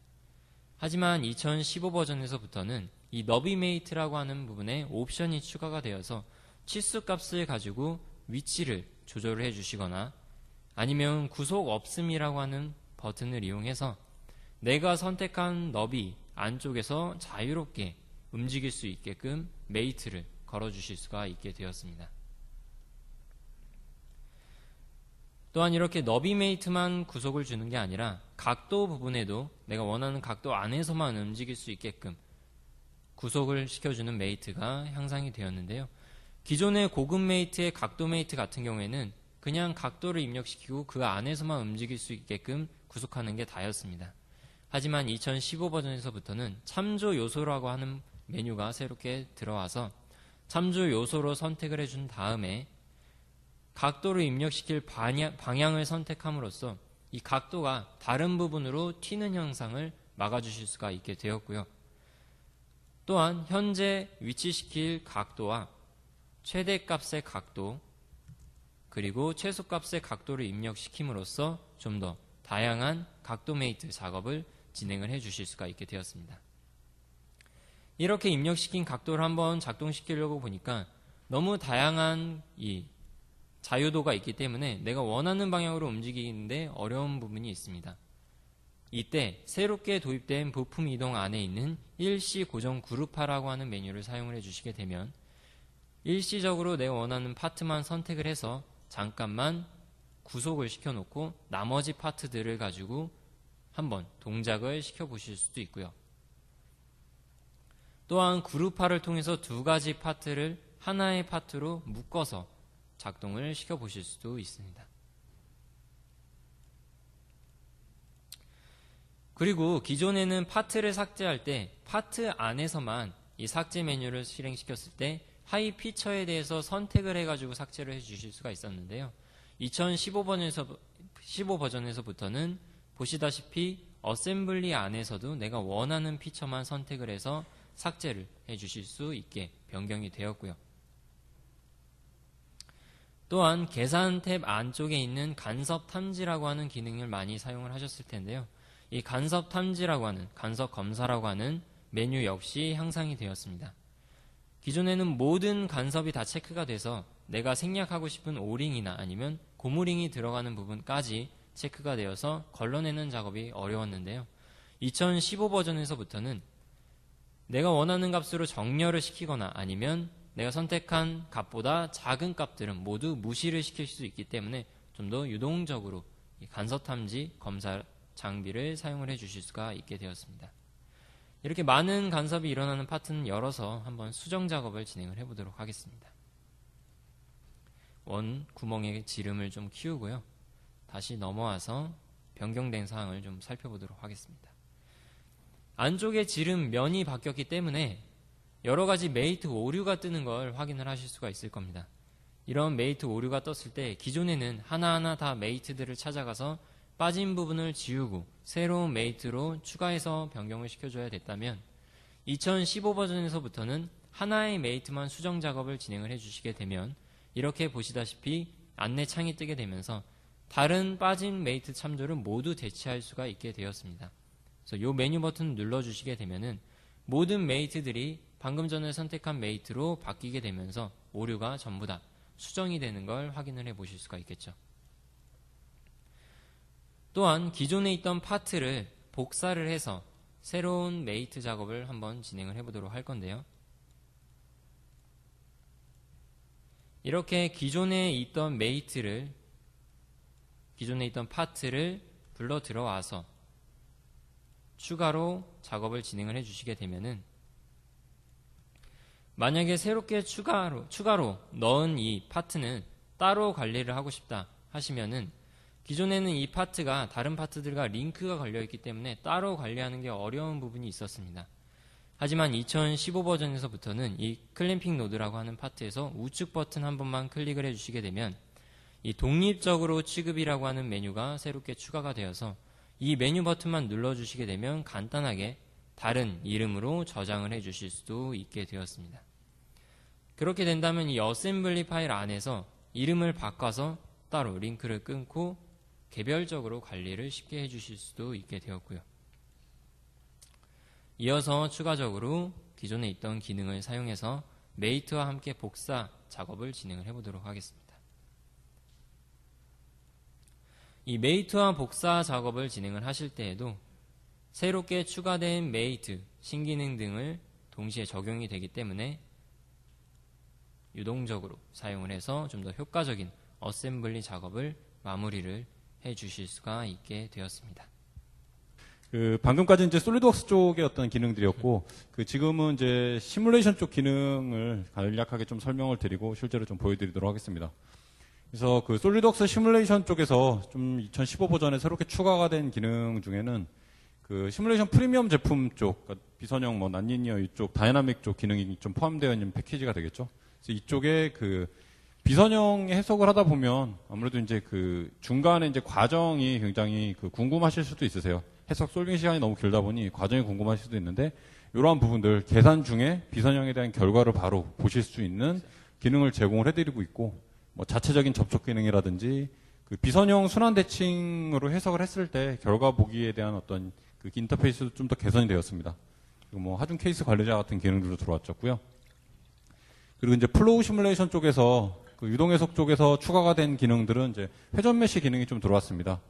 하지만 2015 버전에서부터는 이 너비 메이트라고 하는 부분에 옵션이 추가가 되어서 치수 값을 가지고 위치를 조절을 해주시거나 아니면 구속 없음이라고 하는 버튼을 이용해서 내가 선택한 너비 안쪽에서 자유롭게 움직일 수 있게끔 메이트를 걸어주실 수가 있게 되었습니다. 또한 이렇게 너비 메이트만 구속을 주는 게 아니라 각도 부분에도 내가 원하는 각도 안에서만 움직일 수 있게끔 구속을 시켜주는 메이트가 향상이 되었는데요. 기존의 고급 메이트의 각도 메이트 같은 경우에는 그냥 각도를 입력시키고 그 안에서만 움직일 수 있게끔 구속하는 게 다였습니다. 하지만 2015 버전에서부터는 참조 요소라고 하는 메뉴가 새롭게 들어와서 참조 요소로 선택을 해준 다음에 각도를 입력시킬 방향을 선택함으로써 이 각도가 다른 부분으로 튀는 현상을 막아주실 수가 있게 되었고요. 또한 현재 위치시킬 각도와 최대값의 각도 그리고 최소값의 각도를 입력시킴으로써 좀 더 다양한 각도 메이트 작업을 진행을 해 주실 수가 있게 되었습니다. 이렇게 입력시킨 각도를 한번 작동시키려고 보니까 너무 다양한 이 자유도가 있기 때문에 내가 원하는 방향으로 움직이는데 어려운 부분이 있습니다. 이때 새롭게 도입된 부품 이동 안에 있는 일시 고정 그룹화라고 하는 메뉴를 사용을 해주시게 되면 일시적으로 내가 원하는 파트만 선택을 해서 잠깐만 구속을 시켜놓고 나머지 파트들을 가지고 한번 동작을 시켜보실 수도 있고요. 또한 그룹화를 통해서 두 가지 파트를 하나의 파트로 묶어서 작동을 시켜보실 수도 있습니다. 그리고 기존에는 파트를 삭제할 때 파트 안에서만 이 삭제 메뉴를 실행시켰을 때 하이 피처에 대해서 선택을 해가지고 삭제를 해주실 수가 있었는데요. 2015 버전에서부터는 보시다시피 어셈블리 안에서도 내가 원하는 피처만 선택을 해서 삭제를 해주실 수 있게 변경이 되었고요. 또한 계산 탭 안쪽에 있는 간섭 탐지라고 하는 기능을 많이 사용을 하셨을 텐데요. 이 간섭 탐지라고 하는, 간섭 검사라고 하는 메뉴 역시 향상이 되었습니다. 기존에는 모든 간섭이 다 체크가 돼서 내가 생략하고 싶은 오링이나 아니면 고무링이 들어가는 부분까지 체크가 되어서 걸러내는 작업이 어려웠는데요. 2015 버전에서부터는 내가 원하는 값으로 정렬을 시키거나 아니면 내가 선택한 값보다 작은 값들은 모두 무시를 시킬 수 있기 때문에 좀 더 유동적으로 간섭 탐지 검사 장비를 사용을 해 주실 수가 있게 되었습니다. 이렇게 많은 간섭이 일어나는 파트는 열어서 한번 수정 작업을 진행을 해보도록 하겠습니다. 원 구멍의 지름을 좀 키우고요. 다시 넘어와서 변경된 사항을 좀 살펴보도록 하겠습니다. 안쪽의 지름 면이 바뀌었기 때문에 여러 가지 메이트 오류가 뜨는 걸 확인을 하실 수가 있을 겁니다. 이런 메이트 오류가 떴을 때 기존에는 하나하나 다 메이트들을 찾아가서 빠진 부분을 지우고 새로운 메이트로 추가해서 변경을 시켜줘야 됐다면 2015 버전에서부터는 하나의 메이트만 수정 작업을 진행을 해주시게 되면 이렇게 보시다시피 안내창이 뜨게 되면서 다른 빠진 메이트 참조를 모두 대체할 수가 있게 되었습니다. 그래서 이 메뉴 버튼을 눌러주시게 되면은 모든 메이트들이 방금 전에 선택한 메이트로 바뀌게 되면서 오류가 전부 다 수정이 되는 걸 확인을 해 보실 수가 있겠죠. 또한 기존에 있던 파트를 복사를 해서 새로운 메이트 작업을 한번 진행을 해보도록 할 건데요. 이렇게 기존에 있던 파트를 불러 들어와서 추가로 작업을 진행을 해주시게 되면은 만약에 새롭게 추가로 넣은 이 파트는 따로 관리를 하고 싶다 하시면은 기존에는 이 파트가 다른 파트들과 링크가 걸려있기 때문에 따로 관리하는 게 어려운 부분이 있었습니다. 하지만 2015 버전에서부터는 이 클램핑 노드라고 하는 파트에서 우측 버튼 한 번만 클릭을 해주시게 되면 이 독립적으로 취급이라고 하는 메뉴가 새롭게 추가가 되어서 이 메뉴 버튼만 눌러주시게 되면 간단하게 다른 이름으로 저장을 해주실 수도 있게 되었습니다. 그렇게 된다면 이 어셈블리 파일 안에서 이름을 바꿔서 따로 링크를 끊고 개별적으로 관리를 쉽게 해주실 수도 있게 되었고요. 이어서 추가적으로 기존에 있던 기능을 사용해서 메이트와 함께 복사 작업을 진행을 해보도록 하겠습니다. 이 메이트와 복사 작업을 진행을 하실 때에도 새롭게 추가된 메이트, 신기능 등을 동시에 적용이 되기 때문에 유동적으로 사용을 해서 좀 더 효과적인 어셈블리 작업을 마무리를 해 주실 수가 있게 되었습니다. 방금까지 이제 솔리드웍스 쪽의 어떤 기능들이었고, 지금은 이제 시뮬레이션 쪽 기능을 간략하게 좀 설명을 드리고 실제로 좀 보여드리도록 하겠습니다. 그래서 솔리드웍스 시뮬레이션 쪽에서 좀 2015 버전에 새롭게 추가가 된 기능 중에는 시뮬레이션 프리미엄 제품 쪽, 그러니까 비선형 난리니어 이쪽 다이나믹 쪽 기능이 좀 포함되어 있는 패키지가 되겠죠. 그래서 이쪽에 비선형 해석을 하다 보면 아무래도 이제 중간에 이제 과정이 굉장히 궁금하실 수도 있으세요. 해석 솔빙 시간이 너무 길다 보니 과정이 궁금하실 수도 있는데, 이러한 부분들 계산 중에 비선형에 대한 결과를 바로 보실 수 있는 기능을 제공을 해드리고 있고, 자체적인 접촉 기능이라든지 비선형 순환 대칭으로 해석을 했을 때 결과 보기에 대한 어떤 인터페이스도 좀 더 개선이 되었습니다. 그리고 하중 케이스 관리자 같은 기능들도 들어왔었고요. 그리고 이제 플로우 시뮬레이션 쪽에서 유동 해석 쪽에서 추가가 된 기능들은 이제 회전 메시 기능이 좀 들어왔습니다.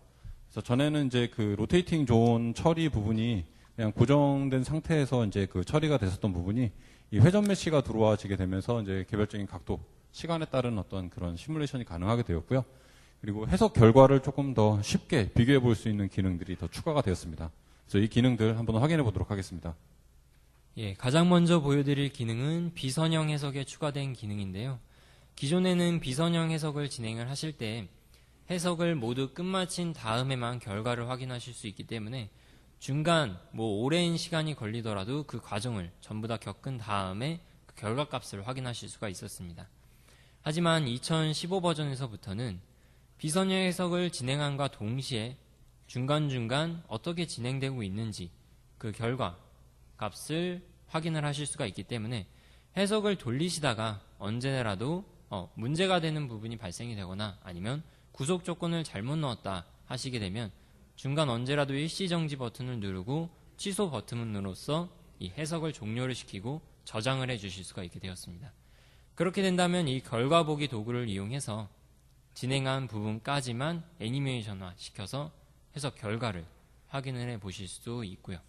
그래서 전에는 이제 로테이팅 존 처리 부분이 그냥 고정된 상태에서 이제 처리가 됐었던 부분이 이 회전 메시가 들어와지게 되면서 이제 개별적인 각도, 시간에 따른 어떤 그런 시뮬레이션이 가능하게 되었고요. 그리고 해석 결과를 조금 더 쉽게 비교해 볼 수 있는 기능들이 더 추가가 되었습니다. 그래서 이 기능들 한번 확인해 보도록 하겠습니다. 예, 가장 먼저 보여드릴 기능은 비선형 해석에 추가된 기능인데요. 기존에는 비선형 해석을 진행을 하실 때 해석을 모두 끝마친 다음에만 결과를 확인하실 수 있기 때문에 중간 오랜 시간이 걸리더라도 그 과정을 전부 다 겪은 다음에 그 결과값을 확인하실 수가 있었습니다. 하지만 2015 버전에서부터는 비선형 해석을 진행함과 동시에 중간중간 어떻게 진행되고 있는지 그 결과 값을 확인을 하실 수가 있기 때문에 해석을 돌리시다가 언제라도 문제가 되는 부분이 발생이 되거나 아니면 구속 조건을 잘못 넣었다 하시게 되면 중간 언제라도 일시정지 버튼을 누르고 취소 버튼으로써 이 해석을 종료를 시키고 저장을 해 주실 수가 있게 되었습니다. 그렇게 된다면 이 결과 보기 도구를 이용해서 진행한 부분까지만 애니메이션화 시켜서 해석 결과를 확인을 해 보실 수도 있고요.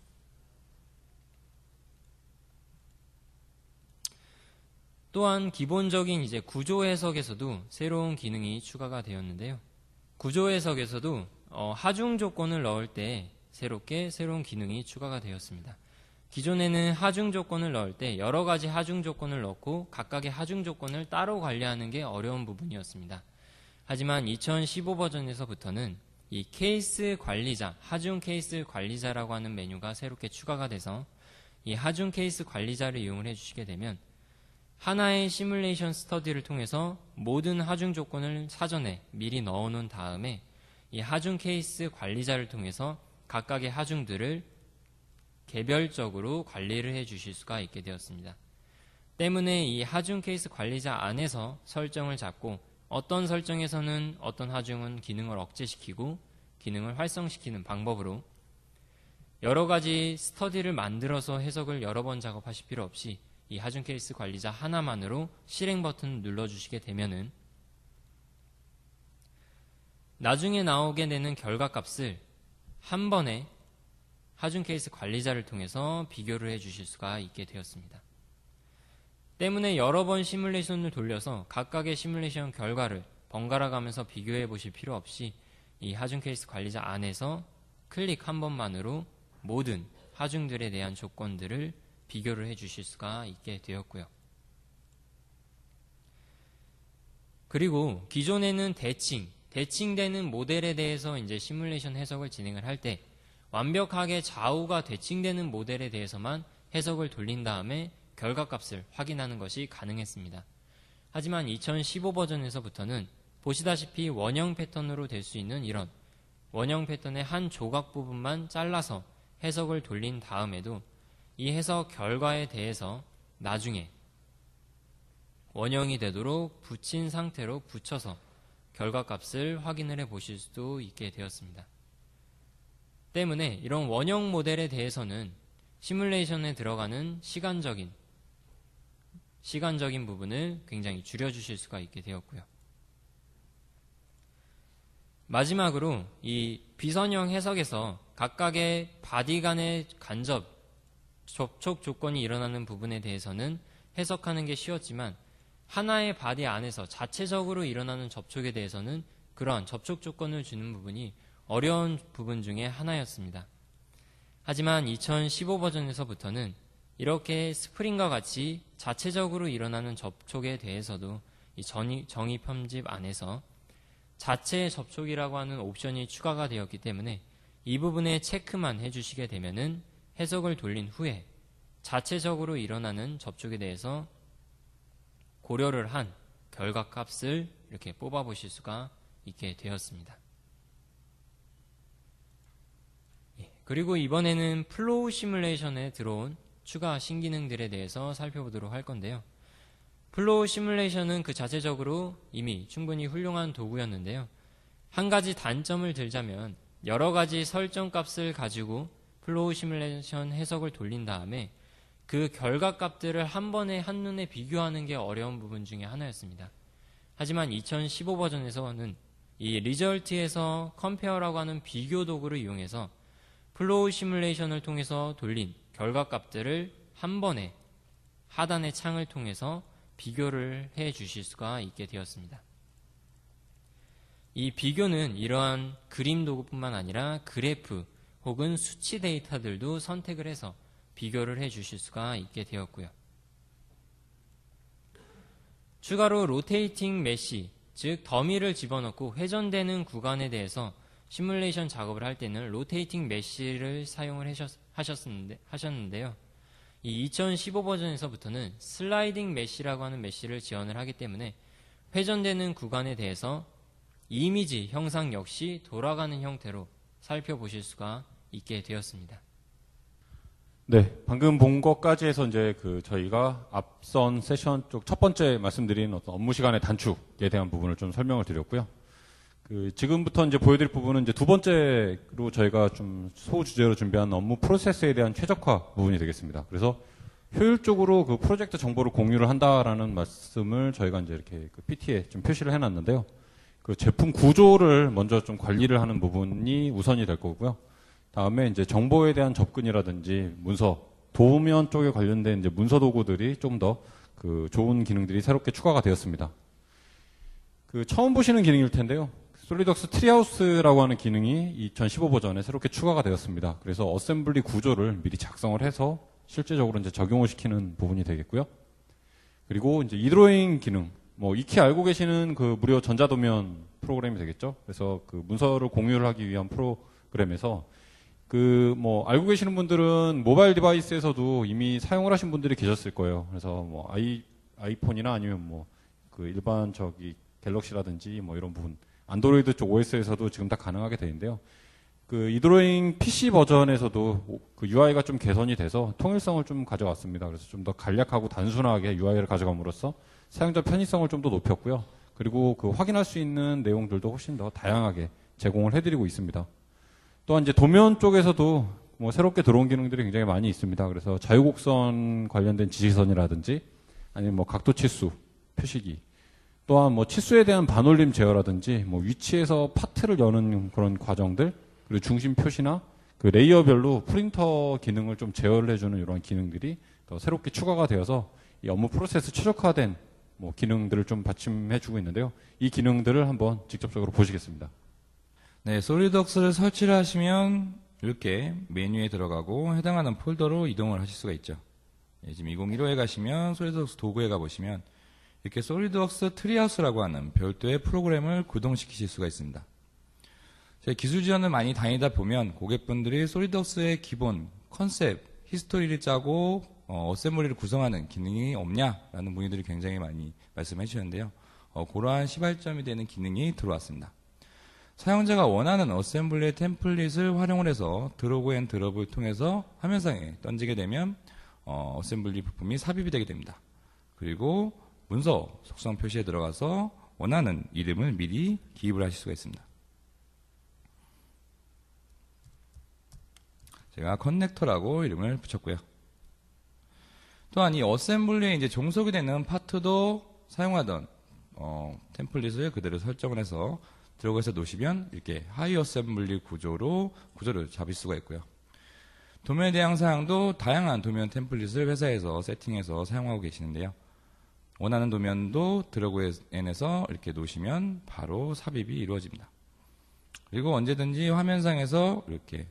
또한 기본적인 이제 구조 해석에서도 새로운 기능이 추가가 되었는데요. 구조 해석에서도 하중 조건을 넣을 때 새롭게 새로운 기능이 추가가 되었습니다. 기존에는 하중 조건을 넣을 때 여러 가지 하중 조건을 넣고 각각의 하중 조건을 따로 관리하는 게 어려운 부분이었습니다. 하지만 2015 버전에서부터는 이 케이스 관리자, 하중 케이스 관리자라고 하는 메뉴가 새롭게 추가가 돼서 이 하중 케이스 관리자를 이용을 해주시게 되면 하나의 시뮬레이션 스터디를 통해서 모든 하중 조건을 사전에 미리 넣어놓은 다음에 이 하중 케이스 관리자를 통해서 각각의 하중들을 개별적으로 관리를 해 주실 수가 있게 되었습니다. 때문에 이 하중 케이스 관리자 안에서 설정을 잡고 어떤 설정에서는 어떤 하중은 기능을 억제시키고 기능을 활성시키는 방법으로 여러 가지 스터디를 만들어서 해석을 여러 번 작업하실 필요 없이 이 하중 케이스 관리자 하나만으로 실행 버튼을 눌러주시게 되면은 나중에 나오게 되는 결과값을 한 번에 하중 케이스 관리자를 통해서 비교를 해 주실 수가 있게 되었습니다. 때문에 여러 번 시뮬레이션을 돌려서 각각의 시뮬레이션 결과를 번갈아 가면서 비교해 보실 필요 없이 이 하중 케이스 관리자 안에서 클릭 한 번만으로 모든 하중들에 대한 조건들을 비교를 해 주실 수가 있게 되었고요. 대칭되는 모델에 대해서 이제 시뮬레이션 해석을 진행을 할 때 완벽하게 좌우가 대칭되는 모델에 대해서만 해석을 돌린 다음에 결과값을 확인하는 것이 가능했습니다. 하지만 2015 버전에서부터는 보시다시피 원형 패턴으로 될 수 있는 이런 원형 패턴의 한 조각 부분만 잘라서 해석을 돌린 다음에도 이 해석 결과에 대해서 나중에 원형이 되도록 붙인 상태로 붙여서 결과값을 확인을 해 보실 수도 있게 되었습니다. 때문에 이런 원형 모델에 대해서는 시뮬레이션에 들어가는 시간적인 부분을 굉장히 줄여주실 수가 있게 되었고요. 마지막으로 이 비선형 해석에서 각각의 바디 간의 접촉 조건이 일어나는 부분에 대해서는 해석하는 게 쉬웠지만 하나의 바디 안에서 자체적으로 일어나는 접촉에 대해서는 그러한 접촉 조건을 주는 부분이 어려운 부분 중에 하나였습니다. 하지만 2015 버전에서부터는 이렇게 스프링과 같이 자체적으로 일어나는 접촉에 대해서도 이 정의 편집 안에서 자체 접촉이라고 하는 옵션이 추가가 되었기 때문에 이 부분에 체크만 해주시게 되면은 해석을 돌린 후에 자체적으로 일어나는 접촉에 대해서 고려를 한 결과값을 이렇게 뽑아보실 수가 있게 되었습니다. 그리고 이번에는 플로우 시뮬레이션에 들어온 추가 신기능들에 대해서 살펴보도록 할 건데요. 플로우 시뮬레이션은 그 자체적으로 이미 충분히 훌륭한 도구였는데요. 한 가지 단점을 들자면 여러 가지 설정 값을 가지고 플로우 시뮬레이션 해석을 돌린 다음에 그 결과값들을 한 번에 한눈에 비교하는 게 어려운 부분 중에 하나였습니다. 하지만 2015 버전에서는 이 리절트에서 컴페어라고 하는 비교 도구를 이용해서 플로우 시뮬레이션을 통해서 돌린 결과값들을 한 번에 하단의 창을 통해서 비교를 해 주실 수가 있게 되었습니다. 이 비교는 이러한 그림 도구뿐만 아니라 그래프 혹은 수치 데이터들도 선택을 해서 비교를 해 주실 수가 있게 되었고요. 추가로 로테이팅 메시, 즉 더미를 집어넣고 회전되는 구간에 대해서 시뮬레이션 작업을 할 때는 로테이팅 메시를 사용을 하셨는데요. 이 2015 버전에서부터는 슬라이딩 메시라고 하는 메시를 지원을 하기 때문에 회전되는 구간에 대해서 이미지 형상 역시 돌아가는 형태로 살펴보실 수가 있게 되었습니다. 네, 방금 본 것까지 해서 이제 저희가 앞선 세션 쪽 첫 번째 말씀드린 어떤 업무 시간의 단축에 대한 부분을 좀 설명을 드렸고요. 지금부터 이제 보여드릴 부분은 이제 두 번째로 저희가 좀 소주제로 준비한 업무 프로세스에 대한 최적화 부분이 되겠습니다. 그래서 효율적으로 그 프로젝트 정보를 공유를 한다라는 말씀을 저희가 이제 이렇게 그 PT에 좀 표시를 해놨는데요. 그 제품 구조를 먼저 좀 관리를 하는 부분이 우선이 될 거고요. 다음에 이제 정보에 대한 접근이라든지 문서, 도면 쪽에 관련된 이제 문서 도구들이 좀 더 그 좋은 기능들이 새롭게 추가가 되었습니다. 처음 보시는 기능일 텐데요. 솔리덕스 트리하우스라고 하는 기능이 2015 버전에 새롭게 추가가 되었습니다. 그래서 어셈블리 구조를 미리 작성을 해서 실제적으로 이제 적용을 시키는 부분이 되겠고요. 그리고 이제 이드로잉 기능, 익히 알고 계시는 그 무료 전자도면 프로그램이 되겠죠. 그래서 그 문서를 공유를 하기 위한 프로그램에서 알고 계시는 분들은 모바일 디바이스에서도 이미 사용을 하신 분들이 계셨을 거예요. 그래서 아이폰이나 아니면 그 일반 갤럭시라든지 이런 부분, 안드로이드 쪽 OS에서도 지금 다 가능하게 되는데요. 그 이드로잉 PC 버전에서도 그 UI가 좀 개선이 돼서 통일성을 좀 가져왔습니다. 그래서 좀 더 간략하고 단순하게 UI를 가져감으로써 사용자 편의성을 좀 더 높였고요. 그리고 그 확인할 수 있는 내용들도 훨씬 더 다양하게 제공을 해드리고 있습니다. 또한 이제 도면 쪽에서도 새롭게 들어온 기능들이 굉장히 많이 있습니다. 그래서 자유곡선 관련된 지시선이라든지 아니면 각도 치수, 표시기, 또한 치수에 대한 반올림 제어라든지 위치에서 파트를 여는 그런 과정들, 그리고 중심 표시나 그 레이어별로 프린터 기능을 좀 제어를 해주는 이런 기능들이 더 새롭게 추가가 되어서 이 업무 프로세스 최적화된 기능들을 좀 받침해주고 있는데요. 이 기능들을 한번 직접적으로 보시겠습니다. 네, 솔리덕스를 설치를 하시면 이렇게 메뉴에 들어가고 해당하는 폴더로 이동을 하실 수가 있죠. 네, 지금 2015에 가시면 솔리덕스 도구에 가보시면 이렇게 솔리드웍스 트리하우스라고 하는 별도의 프로그램을 구동시키실 수가 있습니다. 제 기술 지원을 많이 다니다 보면 고객분들이 솔리드웍스의 기본 컨셉, 히스토리를 짜고 어셈블리를 구성하는 기능이 없냐라는 문의들이 굉장히 많이 말씀해 주셨는데요. 그러한 시발점이 되는 기능이 들어왔습니다. 사용자가 원하는 어셈블리의 템플릿을 활용을 해서 드래그 앤 드롭을 통해서 화면상에 던지게 되면 어셈블리 부품이 삽입이 되게 됩니다. 그리고 문서 속성 표시에 들어가서 원하는 이름을 미리 기입을 하실 수가 있습니다. 제가 커넥터라고 이름을 붙였고요. 또한 이 어셈블리에 이제 종속이 되는 파트도 사용하던 템플릿을 그대로 설정을 해서 드래그해서 놓으시면 이렇게 하이 어셈블리 구조를 잡을 수가 있고요. 도면에 대한 사양도 다양한 도면 템플릿을 회사에서 세팅해서 사용하고 계시는데요. 원하는 도면도 드래그 앤에서 이렇게 놓으시면 바로 삽입이 이루어집니다. 그리고 언제든지 화면상에서 이렇게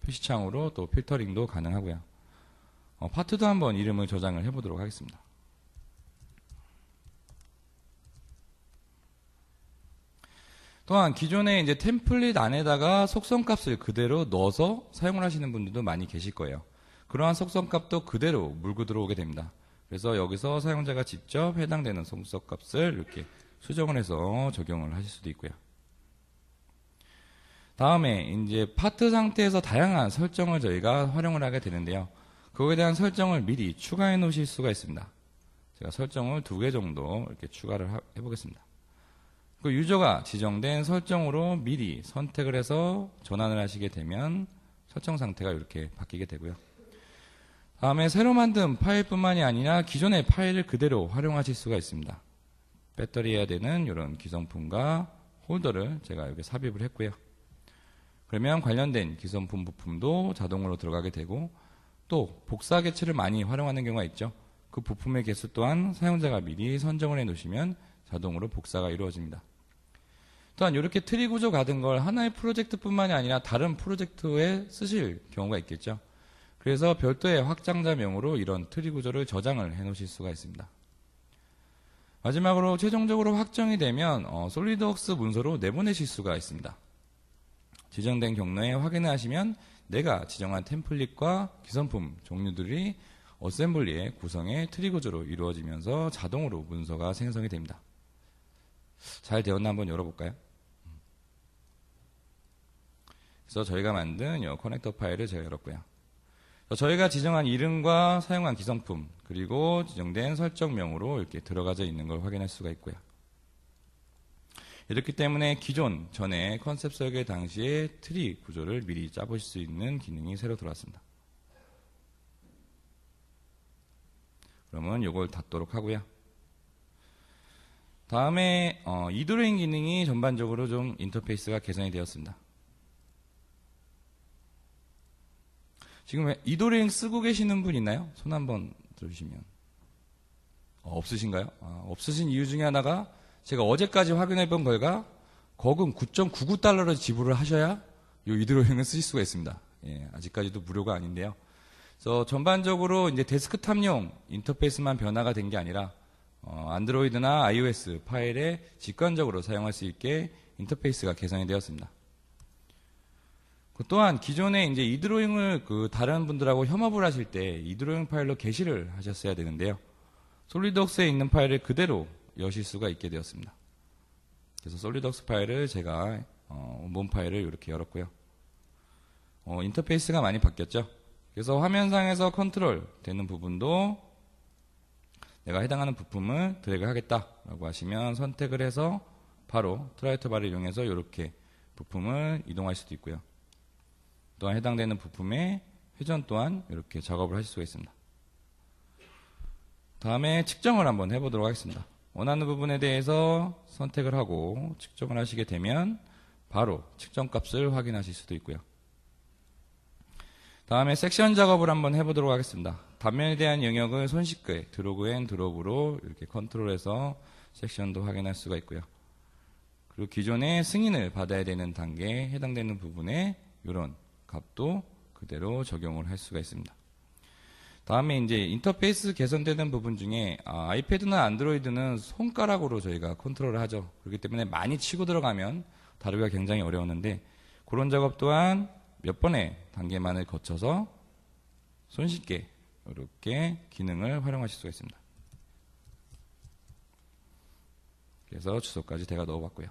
표시창으로 또 필터링도 가능하고요. 파트도 한번 이름을 저장을 해보도록 하겠습니다. 또한 기존에 이제 템플릿 안에다가 속성값을 그대로 넣어서 사용을 하시는 분들도 많이 계실 거예요. 그러한 속성값도 그대로 물고 들어오게 됩니다. 그래서 여기서 사용자가 직접 해당되는 속성값을 이렇게 수정을 해서 적용을 하실 수도 있고요. 다음에 이제 파트 상태에서 다양한 설정을 저희가 활용을 하게 되는데요. 그거에 대한 설정을 미리 추가해 놓으실 수가 있습니다. 제가 설정을 2개 정도 이렇게 추가를 해보겠습니다. 그 유저가 지정된 설정으로 미리 선택을 해서 전환을 하시게 되면 설정 상태가 이렇게 바뀌게 되고요. 다음에 새로 만든 파일뿐만이 아니라 기존의 파일을 그대로 활용하실 수가 있습니다. 배터리해야 되는 이런 기성품과 홀더를 제가 여기 삽입을 했고요. 그러면 관련된 기성품 부품도 자동으로 들어가게 되고 또 복사 개체를 많이 활용하는 경우가 있죠. 그 부품의 개수 또한 사용자가 미리 선정을 해 놓으시면 자동으로 복사가 이루어집니다. 또한 이렇게 트리 구조 같은 걸 하나의 프로젝트뿐만이 아니라 다른 프로젝트에 쓰실 경우가 있겠죠. 그래서 별도의 확장자명으로 이런 트리 구조를 저장을 해 놓으실 수가 있습니다. 마지막으로 최종적으로 확정이 되면 솔리드웍스 문서로 내보내실 수가 있습니다. 지정된 경로에 확인을 하시면 내가 지정한 템플릿과 기성품 종류들이 어셈블리의 구성의 트리 구조로 이루어지면서 자동으로 문서가 생성이 됩니다. 잘 되었나 한번 열어볼까요? 그래서 저희가 만든 이 커넥터 파일을 제가 열었고요. 저희가 지정한 이름과 사용한 기성품 그리고 지정된 설정명으로 이렇게 들어가져 있는 걸 확인할 수가 있고요. 이렇기 때문에 기존 전에 컨셉 설계 당시에 트리 구조를 미리 짜보실 수 있는 기능이 새로 들어왔습니다. 그러면 이걸 닫도록 하고요. 다음에 이드로잉 기능이 전반적으로 좀 인터페이스가 개선이 되었습니다. 지금 이드로잉 쓰고 계시는 분 있나요? 손 한번 들어주시면. 없으신가요? 없으신 이유 중에 하나가 제가 어제까지 확인해 본 결과 거금 9.99달러를 지불을 하셔야 이 이드로잉을 쓰실 수가 있습니다. 예, 아직까지도 무료가 아닌데요. 그래서 전반적으로 이제 데스크탑용 인터페이스만 변화가 된 게 아니라 안드로이드나 iOS 파일에 직관적으로 사용할 수 있게 인터페이스가 개선이 되었습니다. 또한 기존에 이제 이드로잉을 다른 분들하고 협업을 하실 때 이드로잉 파일로 게시를 하셨어야 되는데요. 솔리드웍스에 있는 파일을 그대로 여실 수가 있게 되었습니다. 그래서 솔리드웍스 파일을 제가 원본 파일을 이렇게 열었고요. 인터페이스가 많이 바뀌었죠. 그래서 화면상에서 컨트롤 되는 부분도 내가 해당하는 부품을 드래그 하겠다라고 하시면 선택을 해서 바로 트라이트 바를 이용해서 이렇게 부품을 이동할 수도 있고요. 또한 해당되는 부품의 회전 또한 이렇게 작업을 하실 수가 있습니다. 다음에 측정을 한번 해보도록 하겠습니다. 원하는 부분에 대해서 선택을 하고 측정을 하시게 되면 바로 측정값을 확인하실 수도 있고요. 다음에 섹션 작업을 한번 해보도록 하겠습니다. 단면에 대한 영역을 손쉽게 드래그 앤 드롭으로 이렇게 컨트롤해서 섹션도 확인할 수가 있고요. 그리고 기존에 승인을 받아야 되는 단계에 해당되는 부분에 이런 값도 그대로 적용을 할 수가 있습니다. 다음에 이제 인터페이스 개선되는 부분 중에 아이패드나 안드로이드는 손가락으로 저희가 컨트롤을 하죠. 그렇기 때문에 많이 치고 들어가면 다루기가 굉장히 어려웠는데 그런 작업 또한 몇 번의 단계만을 거쳐서 손쉽게 이렇게 기능을 활용하실 수가 있습니다. 그래서 주소까지 제가 넣어봤고요.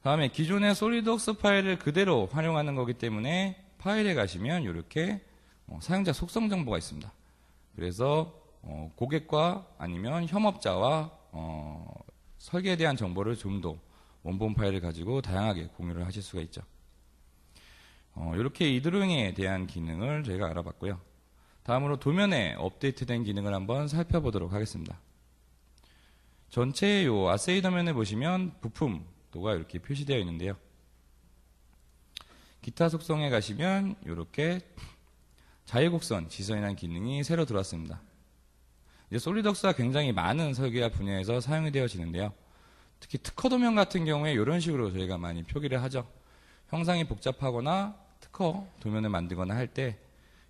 다음에 기존의 솔리드웍스 파일을 그대로 활용하는 거기 때문에 파일에 가시면 이렇게 사용자 속성 정보가 있습니다. 그래서 고객과 아니면 협업자와 설계에 대한 정보를 좀 더 원본 파일을 가지고 다양하게 공유를 하실 수가 있죠. 이렇게 이드로잉에 대한 기능을 저희가 알아봤고요. 다음으로 도면에 업데이트된 기능을 한번 살펴보도록 하겠습니다. 전체 요 아세이 도면을 보시면 부품도가 이렇게 표시되어 있는데요. 기타 속성에 가시면 이렇게 자유곡선 지선이라는 기능이 새로 들어왔습니다. 이제 솔리드웍스가 굉장히 많은 설계와 분야에서 사용이 되어지는데요. 특히 특허 도면 같은 경우에 이런 식으로 저희가 많이 표기를 하죠. 형상이 복잡하거나 특허 도면을 만들거나 할 때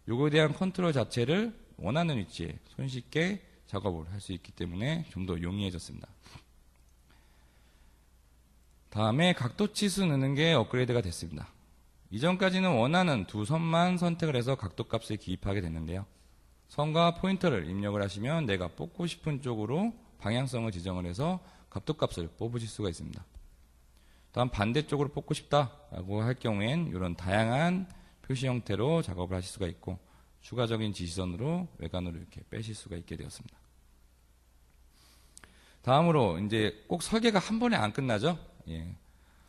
요거에 대한 컨트롤 자체를 원하는 위치에 손쉽게 작업을 할 수 있기 때문에 좀 더 용이해졌습니다. 다음에 각도 치수 넣는 게 업그레이드가 됐습니다. 이전까지는 원하는 두 선만 선택을 해서 각도 값을 기입하게 됐는데요. 선과 포인터를 입력을 하시면 내가 뽑고 싶은 쪽으로 방향성을 지정을 해서 각도 값을 뽑으실 수가 있습니다. 다음 반대쪽으로 뽑고 싶다라고 할 경우엔 이런 다양한 표시 형태로 작업을 하실 수가 있고 추가적인 지시선으로 외관으로 이렇게 빼실 수가 있게 되었습니다. 다음으로 이제 꼭 설계가 한 번에 안 끝나죠. 예.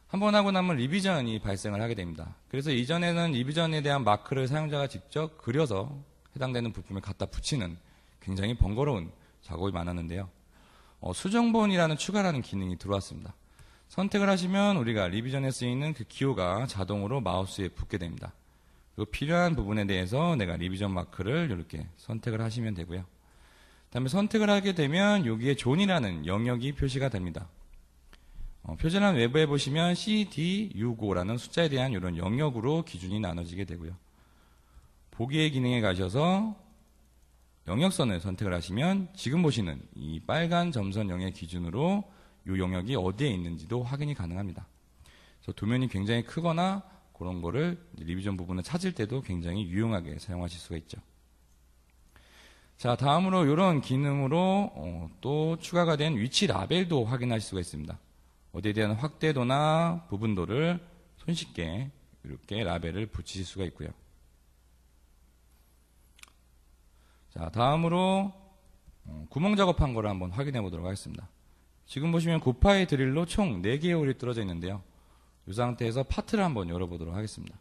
한 번 하고 나면 리비전이 발생을 하게 됩니다. 그래서 이전에는 리비전에 대한 마크를 사용자가 직접 그려서 해당되는 부품을 갖다 붙이는 굉장히 번거로운 작업이 많았는데요. 수정본이라는 추가라는 기능이 들어왔습니다. 선택을 하시면 우리가 리비전에 쓰이는 그 기호가 자동으로 마우스에 붙게 됩니다. 그리고 필요한 부분에 대해서 내가 리비전 마크를 이렇게 선택을 하시면 되고요. 다음에 선택을 하게 되면 여기에 존이라는 영역이 표시가 됩니다. 표준안 외부에 보시면 CD65라는 숫자에 대한 이런 영역으로 기준이 나눠지게 되고요. 보기의 기능에 가셔서 영역선을 선택을 하시면 지금 보시는 이 빨간 점선 영역 기준으로 이 영역이 어디에 있는지도 확인이 가능합니다. 그래서 도면이 굉장히 크거나 그런 거를 리비전 부분을 찾을 때도 굉장히 유용하게 사용하실 수가 있죠. 자, 다음으로 이런 기능으로 또 추가가 된 위치 라벨도 확인하실 수가 있습니다. 어디에 대한 확대도나 부분도를 손쉽게 이렇게 라벨을 붙이실 수가 있고요. 자, 다음으로 구멍 작업한 거를 한번 확인해 보도록 하겠습니다. 지금 보시면 고파의 드릴로 총 4개의 홀이 뚫어져 있는데요. 이 상태에서 파트를 한번 열어보도록 하겠습니다.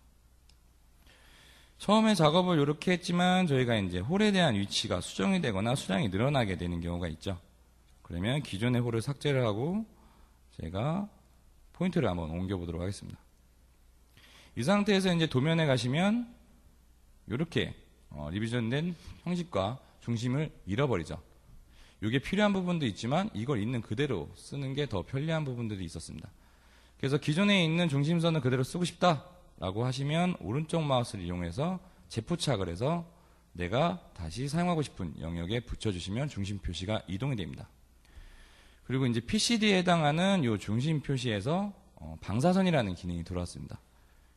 처음에 작업을 이렇게 했지만 저희가 이제 홀에 대한 위치가 수정이 되거나 수량이 늘어나게 되는 경우가 있죠. 그러면 기존의 홀을 삭제를 하고 제가 포인트를 한번 옮겨보도록 하겠습니다. 이 상태에서 이제 도면에 가시면 이렇게 리비전된 형식과 중심을 잃어버리죠. 이게 필요한 부분도 있지만 이걸 있는 그대로 쓰는 게 더 편리한 부분들이 있었습니다. 그래서 기존에 있는 중심선을 그대로 쓰고 싶다라고 하시면 오른쪽 마우스를 이용해서 재포착을 해서 내가 다시 사용하고 싶은 영역에 붙여주시면 중심 표시가 이동이 됩니다. 그리고 이제 PCD에 해당하는 이 중심 표시에서 방사선이라는 기능이 들어왔습니다.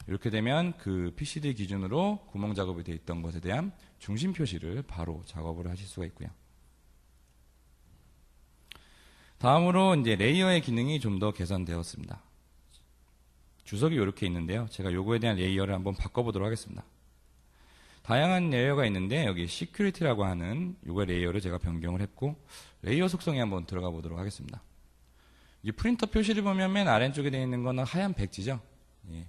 이렇게 되면 그 PCD 기준으로 구멍 작업이 되어 있던 것에 대한 중심 표시를 바로 작업을 하실 수가 있고요. 다음으로 이제 레이어의 기능이 좀 더 개선되었습니다. 주석이 이렇게 있는데요. 제가 요거에 대한 레이어를 한번 바꿔보도록 하겠습니다. 다양한 레이어가 있는데 여기 시큐리티라고 하는 요거 레이어를 제가 변경을 했고 레이어 속성에 한번 들어가 보도록 하겠습니다. 이 프린터 표시를 보면 맨 아래쪽에 되어 있는 거는 하얀 백지죠. 예.